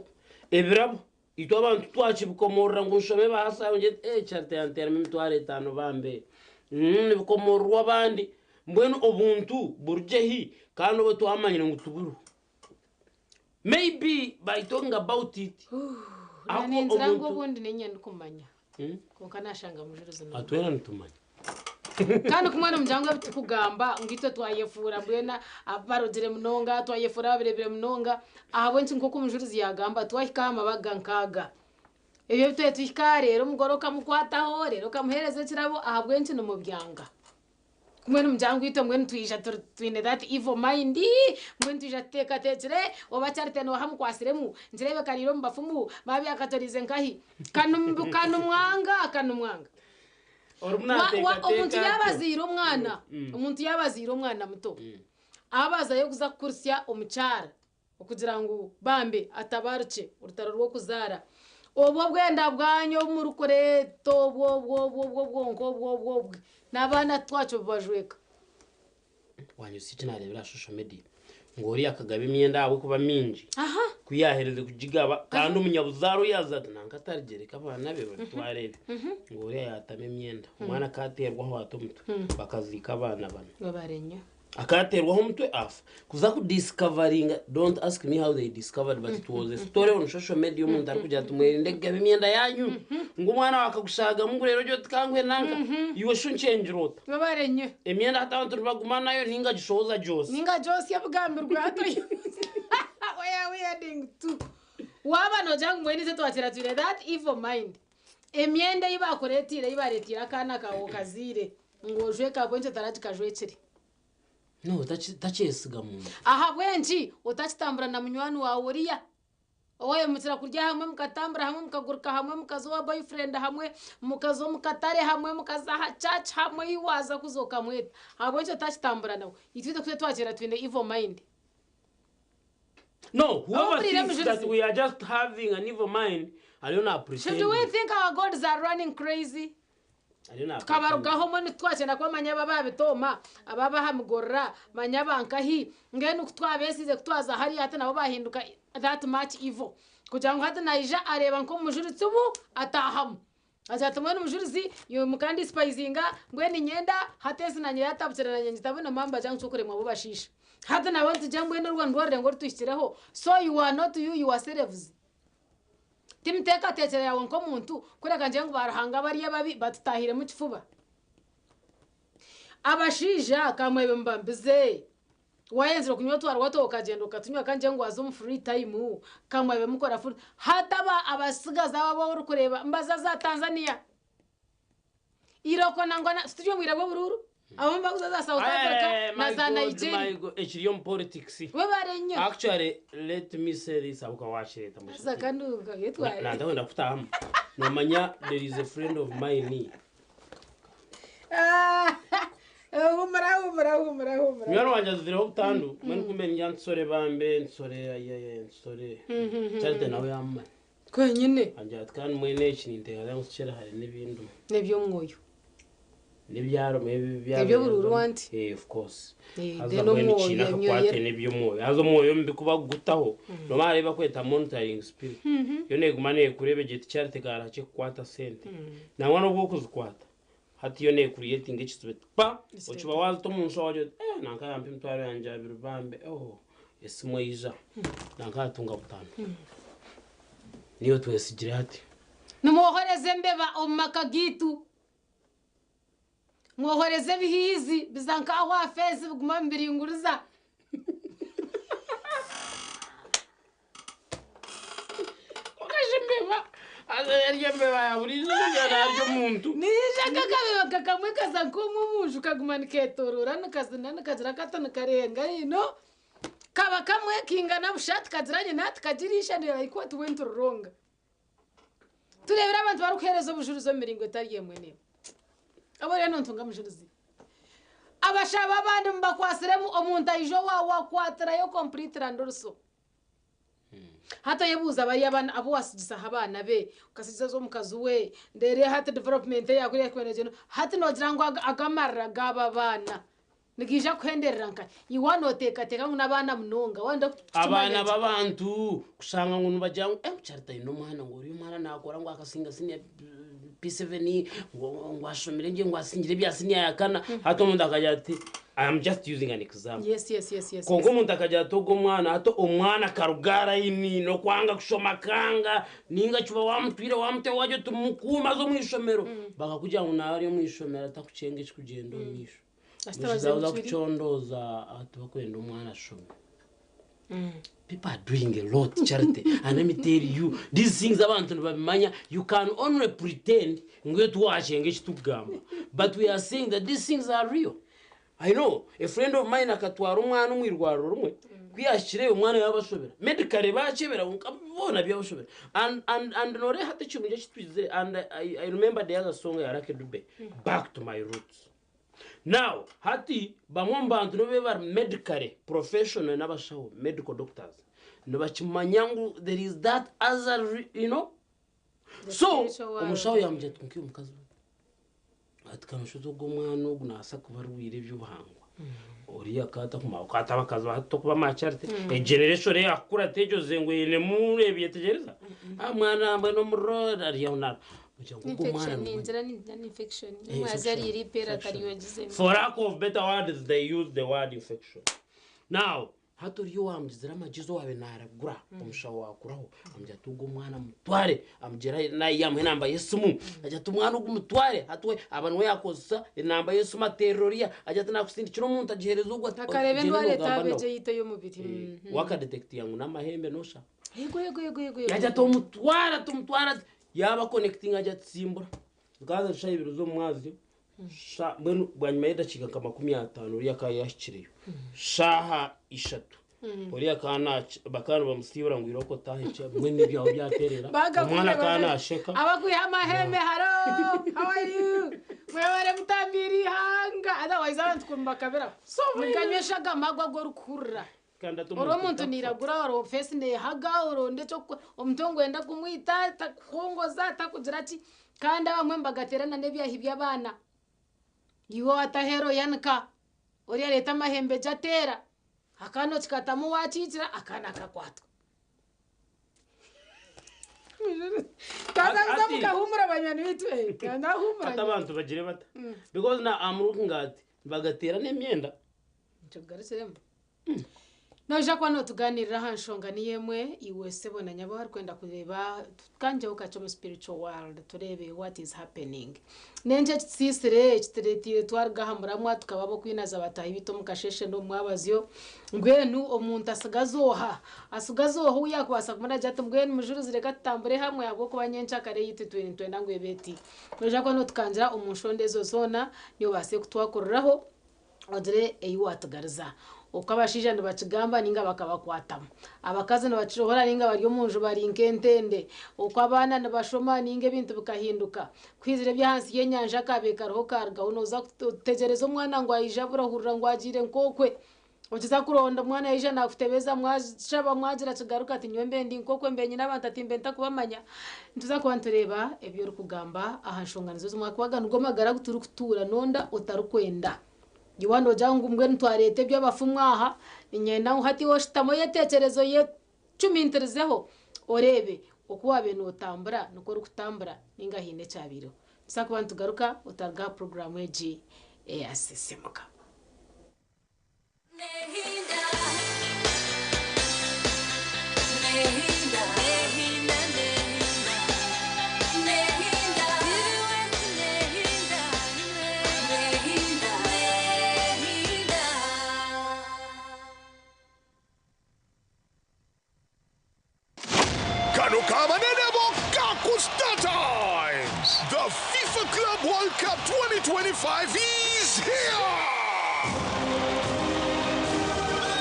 ebirabo ito abantu twacibukomorra ngo nshobe bahasayo nje charite yanterme mitware 5 bambe nibukomorwa abandi mbwenu obuntu burjehi kandi obo twamanyire ngo tuburu maybe by talking about it anenzira ngo bundi nenyandi kumanya konka nashanga mujuruzo atwera ntumanya kandi kumwana mujyango bitukugamba ngito twayefura bwena abarogere munonga twayefura abirebere munonga ahabo nti nko kumujuruzi yagamba twahikama bagankaga ebyo twetwika rero mugoroka mukwataho rero kamuhereze kirabo ahabwe nti no mubyanga kumwene mujyango ito mwene twija twine that evil mind mwene twija teka tekere obacyarite no hamukwasiremu nzirebe kaniro mbafumu mabi akatorize nkahi kanumwanga umuntu yabazira umwana umuntu yabazira umwana muto abaza yo kuza kursya omucyara okugira ngo bambe atabaruke urutaro rwo kuzara obwo bwenda bwanyo murukoreto bwo nabana twacho bajweka wanyusi kinarebera social media ngori akagabe imyenda yawe kuba minji kuyahereze kujigaba kandi umunyabuzaro yazata nankatargereka abana be batwarebe ngori yatame imyenda umwana katerwaho hatomutwe bakazika abana bana babarenya akaterwaho umutwe afa kuza ku discovering don't ask me how they discovered but it was a story on social media umuntu arikujya tumwerinde gabe imyenda yanyu ngo umwana wakagushaga mungu rero ryo tukangwe nanka iwe shuncenje rota babarenya imyenda hatantu baguma nayo ninga gishoza jose yabugambirwa hato we adding to waba no jangu mwene twatira tire that evil mind emyenda ibakoretire ibaretira kana kawo kazire ngo jweka bonje tarati kajwecere no tachesiga muntu aha bwenji utachitambura na munywani wawe uriya oye mutira kurya hamwe mukatambura hamwe mukaguruka hamwe mukazo wa boyfriend hamwe mukazo mukatare hamwe mukazaha church hamwe iwaza kuzoka mweta abonje utachitambura nawe itwite kute twagera twine evil mind no whoever thinks that we are just having an evil mind I don't appreciate. Should we think our gods are running crazy? tukabarugaho mone twakenda ko manya babitoma ababahamugorra manya bankahi ngene twabesize twaza hari hata nabo bahinduka that much evil kugira ngo hata naija areba nko mujuritsi ubu atahamu azatumwe n'umujuritsi yo mukandi spicinga ngweni nyenda hatesi nanye yatabukiranye ngitabona mamba cyangwa cyokuremwa bubashisha hata nabo tujyangwe n'Rwanda ngo rutwishireho so you are not you are selves timteka tekera yawe nko muntu kureka nje ngo barahanga bariya babi batutahire mu kifuba abashija kamwe mbambize wayenze kunywa twarwa to ukagenda ukatunywa kanje ngo azo mu free time kamwe mukora full hataba abasigaza babo uri kureba mbaza za Tanzania iroko nangona studio mwirabo bururu abo mbaguza za South Africa na za Nigeria ekiriyo mu politics we barenyo actually let me say this abuka washireta mu zakanduga yetwaye na ndabona kutahamu nomanya there is a friend of mine humura mwana wanje azira utandu mwana kumenya nsore bambe nsore cyarte nawe yamma kwenyine anje atkan mwene kininte yanga cyera hari n'ibindu nebyo mwoyo nibyaro nebyo bururu wanti of course deno mwoyo kwate nebyo mwoyo hazo mwoyo mbi kuba gutaho no mari bakweta monitoring spirit yo negumane kurebe giti cyarte gara cyo kwata sente nangwa no bwo kuzikwata hati yo ne creating ekitubet pa ochiba wazo munso wajo nanka yampi mtwaro yanje abirubambe esimweija nanka atunga butano niyo twesigire hati numuhoreze mbeba omaka gitu mwohoreze bihizi bizanka aho fezi buguma mbiringuriza okashembeba azayariyembeba yaburizo yararyo muntu nijaka kabeba kakamwe kaza nkomumushu kagumana ketorora nakazina nakazira katana karenga ino kaba kamwe kingana bushati kaziranye nati kagirisha ndera iko went wrong turebera abantu barukereza ubujuruzo miringo itariye mwene abo rero ntunga mujuruzi abashaba abandi mbakwasiremu omuntu ayijo wakwatira yo complete randorso hata yebuza bari abana abo wasigisa abana be ukasigiza zo mukazu we ndere hata development yakuriye kweneje hata nogira ngo agamarra gaba bana nikija kwenderera nka iwanoteka teka n'abana munonga wanda abana babantu kushanga ngo nubajya charita ino mwana ngo uri mwana nakora ngo akasinga sinya P7 ngo ashomire nge ngo asingire byasinya yakana hato umuntu akajya ati I am just using an example. Yes. Kongo umuntu akajya togo mwana hato umwana karugara ini no kwanga kushoma kanga ninga chuba wamutwira wamute waje tumukuma zo mwishomero bakakujya ngo nari mu ishomero atakucenge kugendo nisho Astabaza kuchondoza atubakwenda umwana shoma. People are doing a lot, Charity. And let me tell you, these things abantu babimanya, you can only pretend to watch engage to gamba. But we are saying that these things are real. I know a friend of mine akatwara umwana umwirwaro rumwe kwiyashire umwana yabashobera medically bachebera unkabona byabashobera and nore hata ikintu cyo kitwize and I remember the other song ya Lucky Dube back to my roots. Now hati bamwomba abantu no beba medically professional n'abashaho medical doctors no bachimanyangu there is that other so umushaho yamje tunkiye umukazi atikamushuzo gomwana ugunasa kubaruwire by'ubuhangwa oriya kata kuma ukata bakaza hato kuba macharite generation ya akura tejo zengwene murebye tegereza amwana amwe no muroda ariya infection mwazari repair kariyogize for lack of better words they use the word infection. Now hatoriyo wamjizira amajizo wawe naragura umushaho wakuraho amjya tugo umwana mutware amjera na yamwe namba Yesu ajya tumwana ugumutware hatwe abantu yakosa inamba Yesu materoria ajya tanakusindikira umuntu agihereza ugwa akarebe ndware tabeje yite yo mubiri waka detect yangu namahembe nosha yego ajya tumutwara yaba connecting ajya tsimbura gaza shayibiru zo mwazi sha bwenu bwanyuma yedakika kama 15 uriya kayashikiriyo shaha ishatu uriya kana bakana bamusibura ngo iroko tahice mwe nibyaho byaterera umwana kana asheka abakuye amaheme haro how are you mwebare mutambiri hanga otherwise abantu kumba kabera so mukanyweshaga magwa go rukura oro muntu niragura oro face ne haga oro ndecho omutongo enda kumwita takongoza takugira ati kandi abamwe mbagaterana nebyahi by'abana iwo atahero yanka ori leta mahembe jatera akano chikatamu wachitira akana akakwatwa kaza mukahumura banyani bitu kana humura ata abantu bagire bata because na amruku ngati bagatera nemyenda cyo garisemo noja kwano tuganirira hanshonga ni yemwe iwe sebona nyabo har kwenda kureba kanje ukacho mu spiritual world turebe what is happening nenje tsisire kitiretiye twargahamura mwa tukababo kwinaza batahi bito mukasheshe no mwabazyo ngwenu omuntu asugazoha uyakwasa kumana jatu ngwenu mujuru zireka tambure hamwe yabwo kubanyencha kare yite 2020 ngwebeti noja kwano tukanjira umushondezo zona niyo base kutwakoreraho odire eyiwatugariza ukabashija ndabakigamba ninga bakabakwatamo abakazi nabacirohora ninga bari omunju bari inkentende ukabana nabashoma ninga bintu bikahinduka kwizire byansi yenyanja kabeka roho karga unoza kutegereza umwana ngo ayijabura hurura ngo agire nkokwe ukiza kuronda umwana yija nakutebeza mwashaba mwagira kigaruka ati nyombe ndi nkokwe mbenye n'abantu ati mbenta kubamanya ntuza kwantureba ebyo uri kugamba ahashonganizo z'umwaka ngo magara guturu kutura nonda utarukwenda Jiwando jangu mbwenu twarete by'abafumwa aha inyenda hati woshitamo yetekerezo ye 10 intirizeho orebe okuwa beno otambura nukora kutambura ninga hine cyabiro bisaka bantu garuka utarga program eji asisemuka Star Times! The FIFA Club World Cup 2025 is here!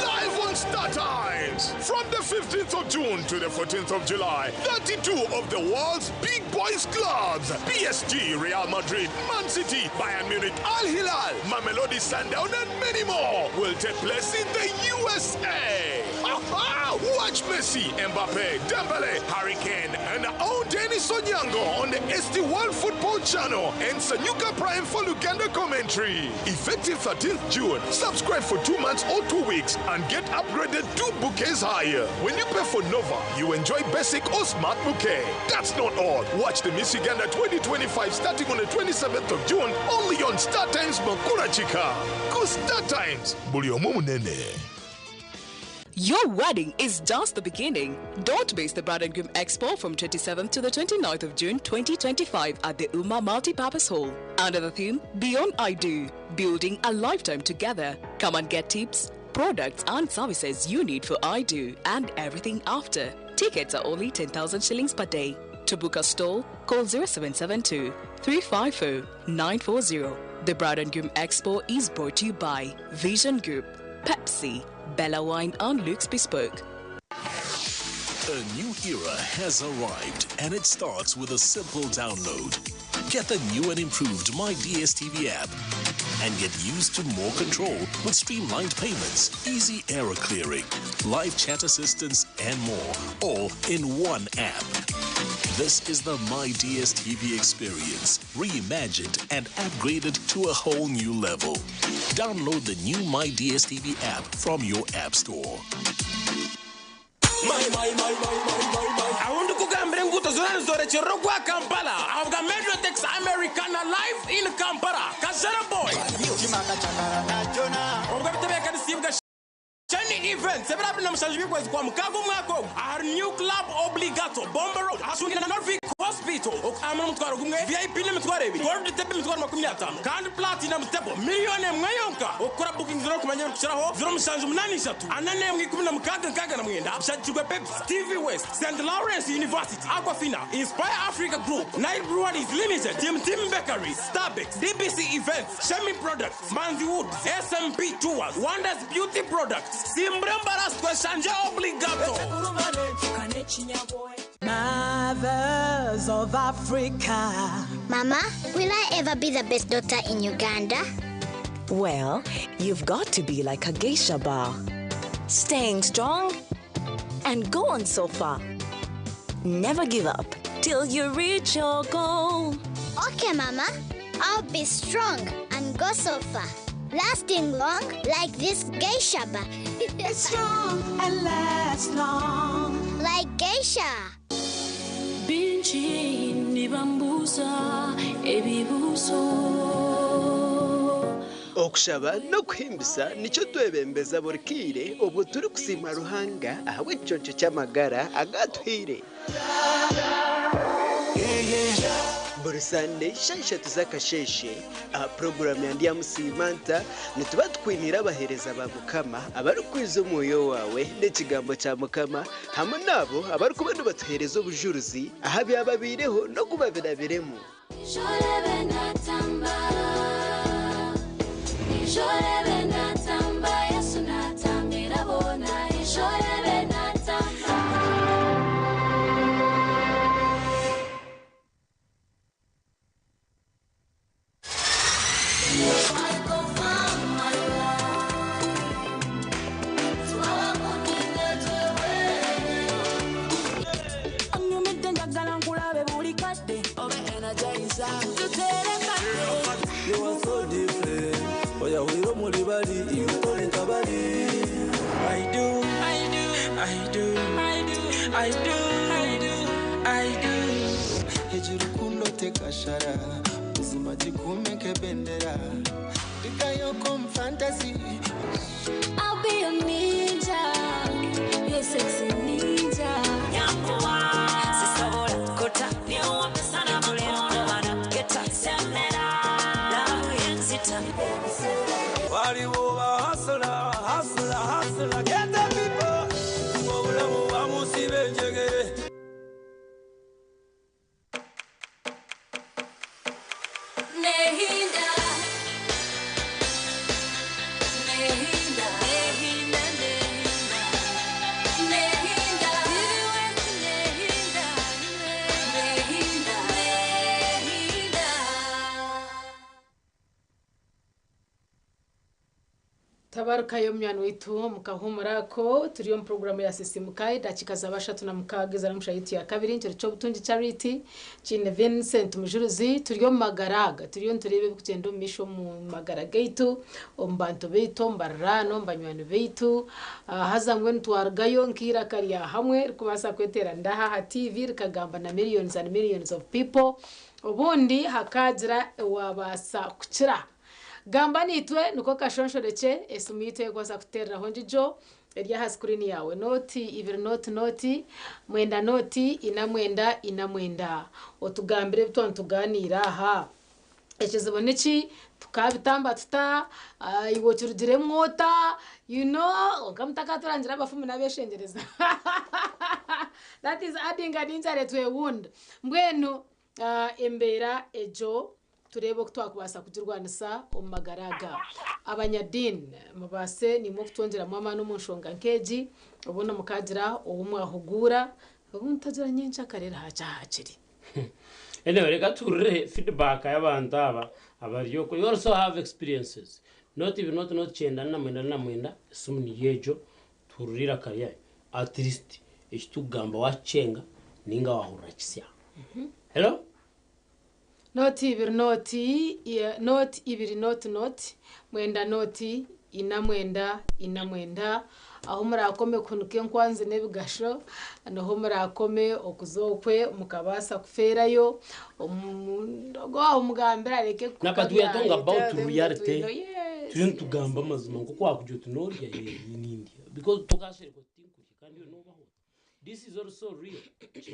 Live on Star Times! From the 15th of June to the 14th of July, 32 of the world's big boys clubs, PSG, Real Madrid, Man City, Bayern Munich, Al Hilal, Mamelodi Sundown, and many more will take place in the USA. Watch Messi, Mbappe, Dembele, Harry Kane, and our Dennis Onyango on the SD World Football Channel and Sanyuka Prime for Luganda commentary. Effective 13th June, subscribe for 2 months or 2 weeks and get upgraded 2 bouquets higher. When you pay for Nova, you enjoy basic or smart bouquet. That's not all. Watch the Miss Uganda 2025 starting on the 27th of June only on Star Times Makura Chika. Go Star Times. Your wedding is just the beginning. Don't miss the Bride and Groom Expo from 27th to the 29th of June 2025 at the Uma Multipurpose Hall. Under the theme, Beyond I Do, building a lifetime together. Come and get tips, products and services you need for I Do and everything after. Tickets are only 10,000 shillings per day. To book a stall, call 0772 350 940. The Bride and Groom Expo is brought to you by Vision Group, Pepsi, Bella Wine and Luke's Bespoke. A new era has arrived and it starts with a simple download. Get the new and improved My DSTV app and get used to more control with streamlined payments, easy error clearing, live chat assistance and more, all in one app. This is the My DSTV experience, reimagined and upgraded to a whole new level. Download the new My DSTV app from your app store. I want to go and go to Zoro kwa Kampala. I've got Medrotex Americana live in Kampala. Kasara boy. I'm going to make a receive Chani event, several of them was from Kago, our new club obligato, Bomber Road, as soon as Norfolk Hospital, Okamon VIP limit, World Tepim Can't Platinum Step, Million and Mayonka, Okra booking Rockman Charaho, Drum Sanjumani Satu, and then we come to Kaganamina, Satuga Peps, TV West, St. Lawrence University, Aquafina, Inspire Africa Group, Night Breweries Limited, Tim Bakery, Starbucks, DBC Events, Shemi Products, Manzi Wood, SMP Tours, Wonders Beauty Products. Mothers of Africa. Mama, will I ever be the best daughter in Uganda? Well, you've got to be like a geisha bar. staying strong, and go on so far. Never give up till you reach your goal. Okay, Mama. I'll be strong and go so far. Lasting long like this geisha bar. Strong and last long. Like geisha. Binchi nibambuza ebibuzo. Okushaba no kwimbisa nicyo twebembeza burikire ubwo turi kusima ruhanga aho iconco cy'amagara agatwire. Buri Sunday shashatu z'akasheshe aha program yandi ya Musimanta nituba twinira abahereza ba Mukama abari kwiza umuyo wawe n'ikigambo cya Mukama hamwe nabo abari kubana batuhereza ubujuruzi aha byababireho no kubabirabiremo. You are so different. Oh, yeah, we don't want anybody. You don't need nobody. I do, I do, I do, I do, I do, I do, I do. Hejuru kundo teka shara, uzima jikumeke bendera. Dika yoko fantasy. I'll be a ninja, your sexy ninja. Yamboa, sisabora kota, niyo pesana makono bana geta semera. Wali woba hustler, hustler, hustler, get the people. Wobula woba musibe njegere. Nehinda, nehinda, nehinda, nehinda, nehinda, nehinda, nehinda, nehinda. Tabaruka yo mwana witu mukahumurako turiyo program ya sisimukai dakika zabasha tunamukageza namushayiti ya kabiri ncyo cyo butunji charity Chine Vincent mujuruzi turiyo magaraga turiyo turebe kugenda misho mu magaraga itu ombanto beito mbarano mbanywano beitu hazamwe ntwargayo nkira kariya hamwe kubasa kwetera ndaha TV rikagamba na millions and millions of people ubundi hakagira wabasa kukira gamba nitwe nuko kashonshoreke esumite kwaza kuterera honjijo erya ha screen yawe noti ibiri noti mwenda noti ina mwenda otugambire bitwa tuganira ha ekiziboneki tukabitamba tuta iwo turugire mwota okamutaka turangira abafumu nabeshengereza that is adding an interest to a wound mbwenu embera ejo turebe ko twakubasa kugirwanisa omagaraga abanyadini mubase ni mu kutongera mu amano mu nshonga nkeji ubona mukagira ubumwe ahugura ubuntagira nyinshi akarera hacahakiri anyway reka turre feedback y'abantu abariyo ko you also have experiences not even not chenda na mwenda sumni yejo turira kariya at least ekitugamba wachenga ninga wahura kisya hello noti ibiri noti mwenda noti ina mwenda aho murakome kunuke nkwanze nebigasho naho murakome okuzokwe mukabasa kuferayo omundogo mugambira reke na but we are talking about reality turi tugamba amazima ngo kwakujyo tunoriya in India because tukashire ko tinku kandi you know this is also real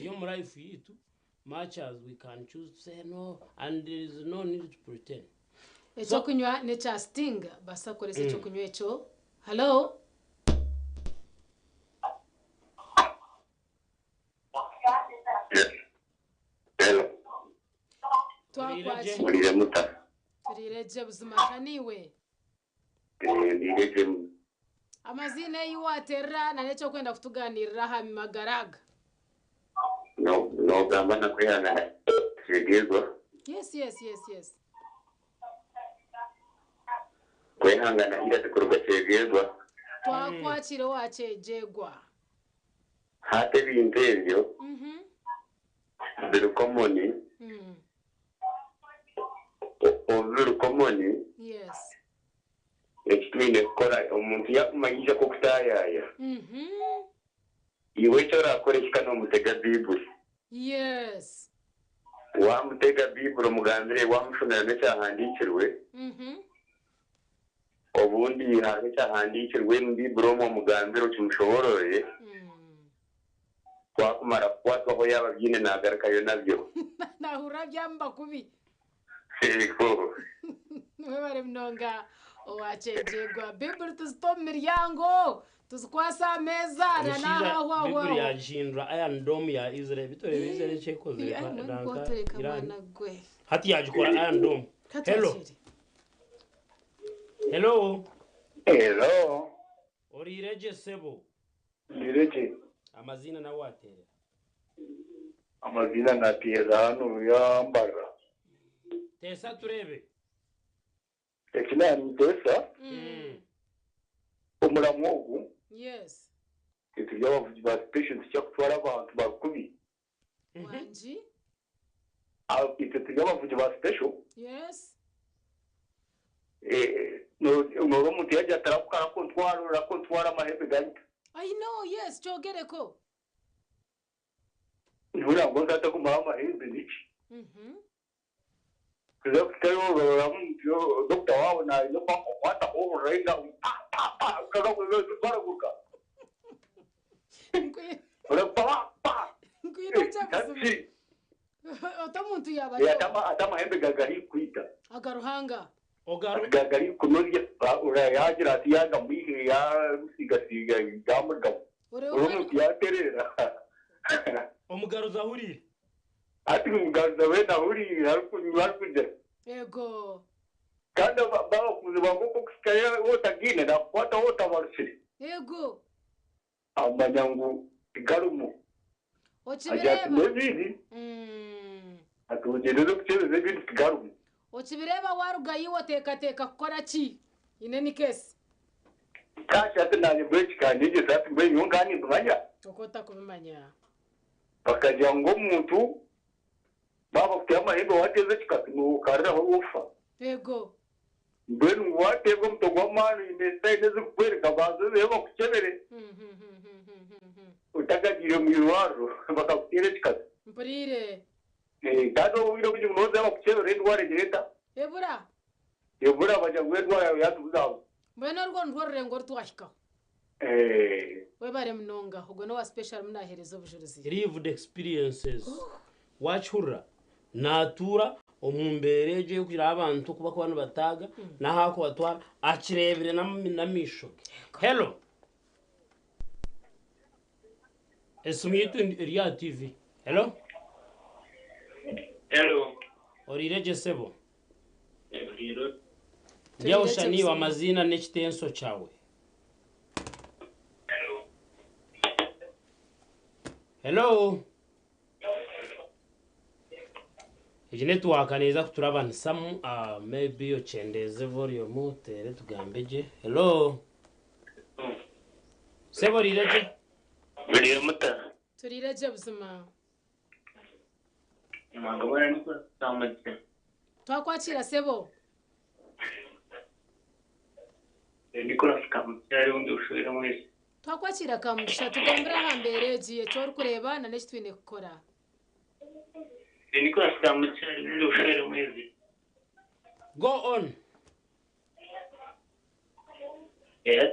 yo mu life yitu much as we can choose to say no and there is no need to pretend echo kunywa necha sting basa korese echo kunywa echo hello turireje buzima kaniwe ndireje amazina yiwaterra na necho kwenda kutuganirira ha magaraga no gamba na kwihangana kigezwa yes kwihangana ira tukuruka kigezwa twakwakira wacejegwa hate bintu ebyo biri komoni biri komoni yes ekitwine kukora omuntu yakumanyisha ko kutayaya iwe icyo urakora kikano mutega bibuli yes wamutega bibuli umugambire wamushomera n'icyahandikirwe ubundi hari icyahandikirwe mu bibuli mu mugambire ukimushoboreye wakumara kwatwaho yababyine nagarakayo nabyo nahura byamba kubi yego niwe bari mnonga owacejegwa bibuli tuzito mu miryango tuzikwasa ameza na naho bibuli yajindra aya ndom ya Israel bitore bizere chekoze hati yajikora aya ndom hello orireje sebo Nireje amazina na watere amazina natera hano yambara tesa turebe ekinani tesa umuramwogu yes itu yabavuzi ba special cyo kutwara abantu bakubi wanji itu yabavuzi ba special yes no mutu yaje atarakukara ko ntwara amahembe gahita I know yes chogereko Nura ngo ndata kumara amahembe niki Kuzo kutero ramuntu dokta wao na yo kwa kwata orenga kaga kuzo baraguka Ora pa Nkuye otamuntu yaba atama hembe gagari kwita agaruhanga gagari kunoye urayagira ati yanga mwihe ya rusigasiga gamuga umuntu yaterera omugaruza hurire ati umugaruza we na hurire ari kujya yego kandi bakuze bagoko kusikaya wotagine na kwata wotabarushe yego amanyangu garumu okibireba nebiri atugere kucheze bintu garumu okibireba warugayi woteka kukora ki ineni kesi kasha tunanye break kanije zati mbe nyongani bwanya okota kubimanya bakagira ngo umuntu baba kufite amahembe wateze kikatuma ukarira aho ufa yego mbere ngo watego mutogwa manu imesta ineze kwereka bazo reba kuchebere utagagire mu irwaro bakakutire kikata mpurire kado ubiro byo munoze bakuchebere ndware gereta ebura bajya gwedwara yatuzabo mbene rwo rurengo rutwashikaho we bare mnonga ubwo no wa special munahereza ubujuruzi lived experiences wachura natura omumbereje kugira abantu kuba abantu bataga nahako batwara akirebere na misho hello esumyitu Ria TV hello orireje sebo ndia ushani wa mazina n'ekitenso cyawe hello iji network neza kuturabana some maybe yo chendeze volume tere tugambeje hello sebo rireje buriye muta turireje buzima ngabona niko tamatse twakwakira sebo Nicolas Kamutari undi ushobora mwese twakwakira kamusha tugambira hambere giye cyo kureba na next twine gukora Nicolas Kamutari undi ushobora mwese go on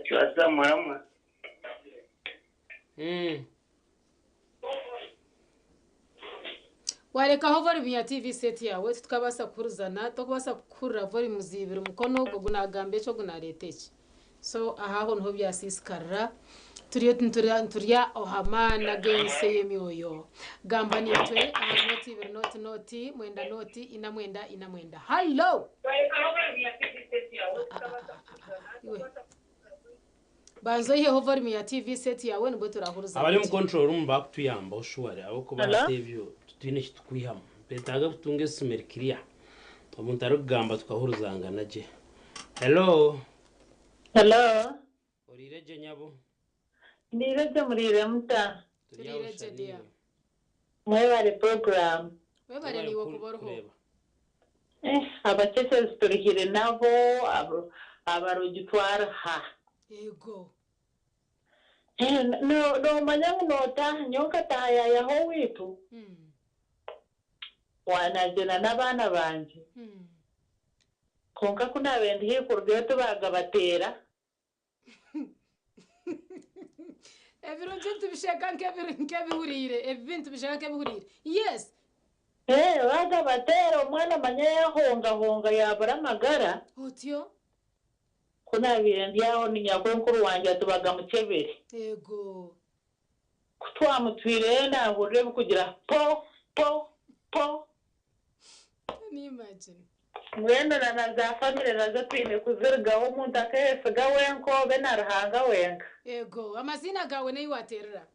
tuasa mama wareka volume ya TV set yawe tukabasa kuruzana tukabasa kurura volume zibira umukono go gunagambe cyo gunareteke so ahaho nho byasisikara turiya ohamana gense yemyoyo gamba nitwe noti ibiri noti mwenda noti ina mwenda hello banzo yeho volume ya TV set yawe nibwo turahuruza abari mu control room bakutuyamba ushware abo kuba TV tutine kitukwihamu betaga butunge simerkiria umuntu arugamba tukahuruzanga naje hello Orireje nyabo. Ndireje murire muta. Turireje dia. Mwebare program. Webare niwo kuboroho. Abakese ziturihire nabo abarugitwara ha. Yego. No manyangu nota nyoka taya yaho witu. Wanajena n'abana banje. Konka kuna bendi hikurgeto bagabatera. Ebirunje tubishaka nkebihurire. Ebintu bishaka nkebihurire. Yes. Bagabatera umwana manya yahonga yabura amagara. Otyo. Kuna birendi yaho ni nyakonkuru wanje tubaga mukebere. Yego. Kutwamutwire ntabwo rero kugira po. Ni imagine. Mwenda na za family nazo twine kuzirgaho umuntu akayesiga wenko be narahanga wenka. Yego, amazina gawe nayo waterera.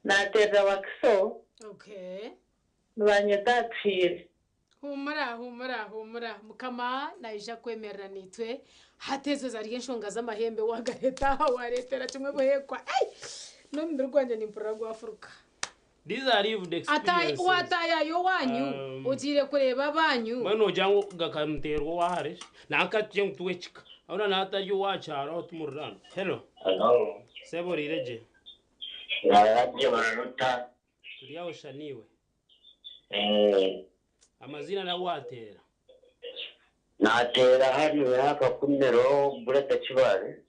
Naterera wakiso. Okay. Banyeta pfire. Humura. Mukama naija kwemerera nitwe. Hatezo zari nshonga z'amahembe wagareta waretera kimwe bohekwa. No mbirwanje ni mpura gwafuruka. These are lived experiences. Wataya yo wanyu ugire kureba banyu. Mano jango gakamterwa wahare. Nakatye mtwechika. Ahora nata yo wachara tumurana. Hello. Sebo rireje. Naraje baruta. Turiyaho shaniwe. Amazina na watera. Natera hano yaka kumero bureta kibare.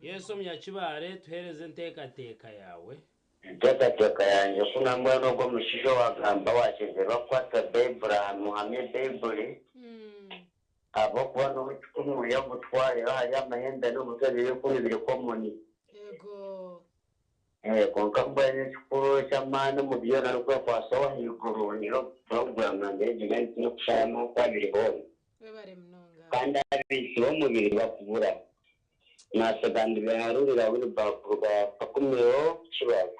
Yeso myakibare tuhereze nteka yawe. Teka yanjye kuna mwana go mushijo wagamba wakezerwa kwata Bible Muhammad Bible. Abo kwano kumu ya gutware ya mahenda no mutari yo kunibire komoni. Yego. Konka mbane sikuru cyamana mu byo na rwo kwaso higuru niyo program management no kushama kwabiri ho. Webare mnonga. Kandi abisi wo mubiri bakubura. Nasagandi barurira wiri bakuruba pakumiro kibazo.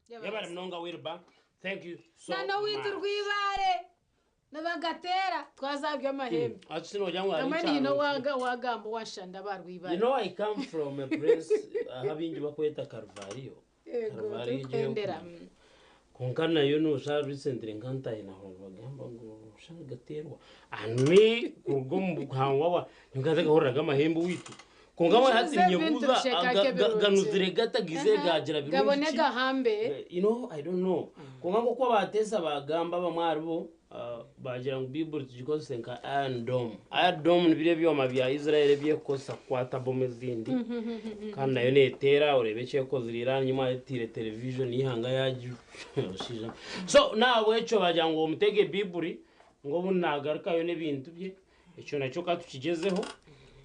Yabare mnonga wirba. Thank you so much. Nano witurwibare. Nabagatera twazabye amahembe. Atsino jangwa ari. Kamani no wagambo washanda barwibare. You know I come from a place having bakweta Carvalho. Yego. Konkana yo no sha recently nkanta ina ho bagamba ngo shagaterwa. Anmi kurgum bukhangwa nkaza gahora amahembe witu. Kongamwe hati nyebuza ganuzire gatagize gagira birungi. Gabonega hambe. You know I don't know. Kongamwe ko batesa bagamba bamwaribo bagira ngo Bible tujikose nka Iron Dome nibire byoma bya Israel bye kosa kwata bombe zindi. Kandi nayo netera urebeke ko zirira nyuma yitire television yihanga yaje. So nawe echo bagira ngo umutege Bible ngo bunagaruka yo nebintu bye. Echo nacyo katukigezeho.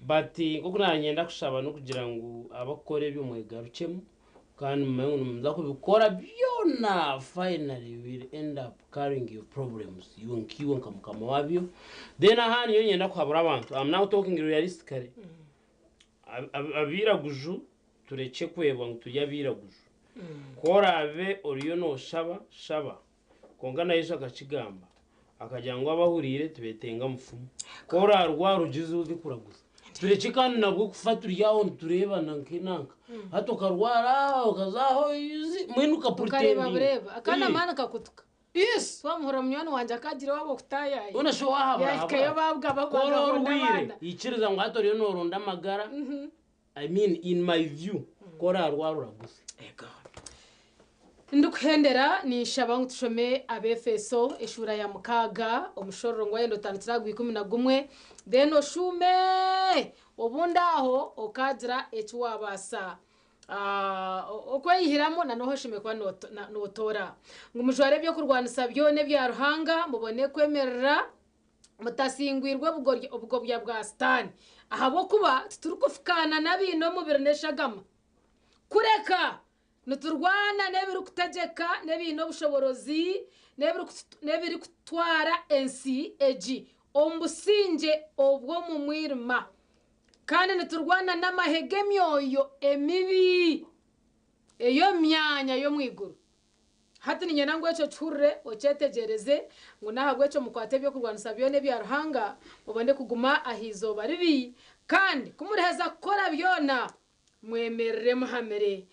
But kuko nanyenda kushaba no kugira ngo abakore by'umwegarukemo kandi mza kubikora byona finally will end up carrying your problems yonkiwe nkamukama wabyo then ahani yo nyenda kwabura abantu. I'm now talking realistically. Abiraguju tureke kwebwa ngo tujya biraguju korabe oriyo no shaba kongana yisha akakigamba akajya ngo abahurire tubetenga mufumu korarwa rugize uzi kuraguza tureke kandi nabwo kufatura yaho turebana nkinanka hato karwara ukazaho yuzi mwinuka pretending bureba akana mana kakutuka. Yes twamuhora mnywana wanje akagira wabo kutayaye una sho wahabura yakayo babwa bagwa yikiriza ngo hato ryo noronda amagara. I mean in my view korarwa ruraguze ego ndukhendera ni shabangu tushome abefeso eshura ya mukaga omushororo ngo yendo 5:11 then oshume obundaho okadra echiwabasa okwayihiramo nanoho shime kwa notora ngo mujware byo kurwanisa byone bya ruhanga mubone kwemerera mutasingwirwe ubwo bya bwa Satani ahabo kuba tuturukufukana nabino mubirneshagama kureka nuturwana nebiri kutegeka nebino bushoborozi nebiri kutwara ensi eji ombusinje obwo mu mwirima kandi nuturwana n'amahege myoyo emibi eyo myanya yo mwiguru hati ni nyana ngwecho chure ochetegereze ngo nahagwecho mukwate byo kurwanisa byone bya ruhanga mubande kuguma ahizo baribi kandi kumureheza kora byona mwemerere muhamere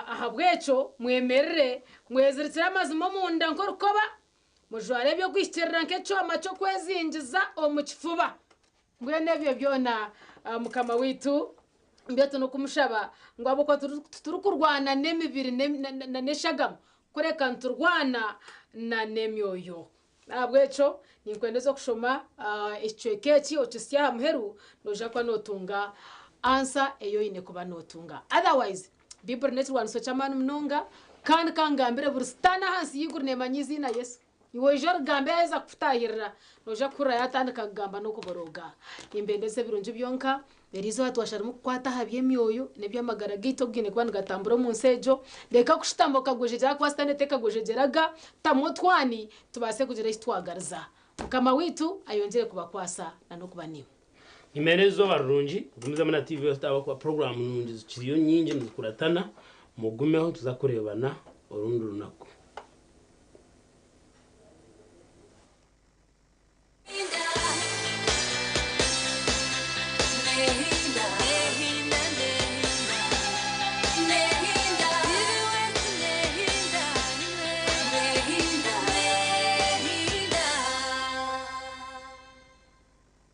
aha bweco mwemerere mweziritsira amazimo munda nkorukoba mujware byo kwishtirira nk'ecoma cyo kwezingiza omukifuba ngwene byo byona mukama witu mbyeto no kumushaba ngo aboko turukurwana nemibiri neshagamo kureka nturwana na nemyoyo abweco ninkwendezo kushoma icwekeki ochisya muheru noja kwa notunga answer eyo ine kuba notunga otherwise Bible network so chamanu mnonga kandi kangambire burstana hansi yigurne manyizi na Yesu iwe jor gambe za kufutahirira noja kura yatandika kugamba no kuboroga imbendese birunje byonka berizo hatwashara mu kwata habye myoyo nebyo amagara gito gine kwani gatamburo mu nsejo leka kushitamboka gojejera kwa stane teka gojejeraga tamotwani tubase kugira istwagarza mukama witu ayongere kubakwasa na no kubaniwe imerezo barunji gumiza mana TV yostaba kwa program nunji zikiriyo nyingi muzikuratana mugumeho tuzakurebana orundu runako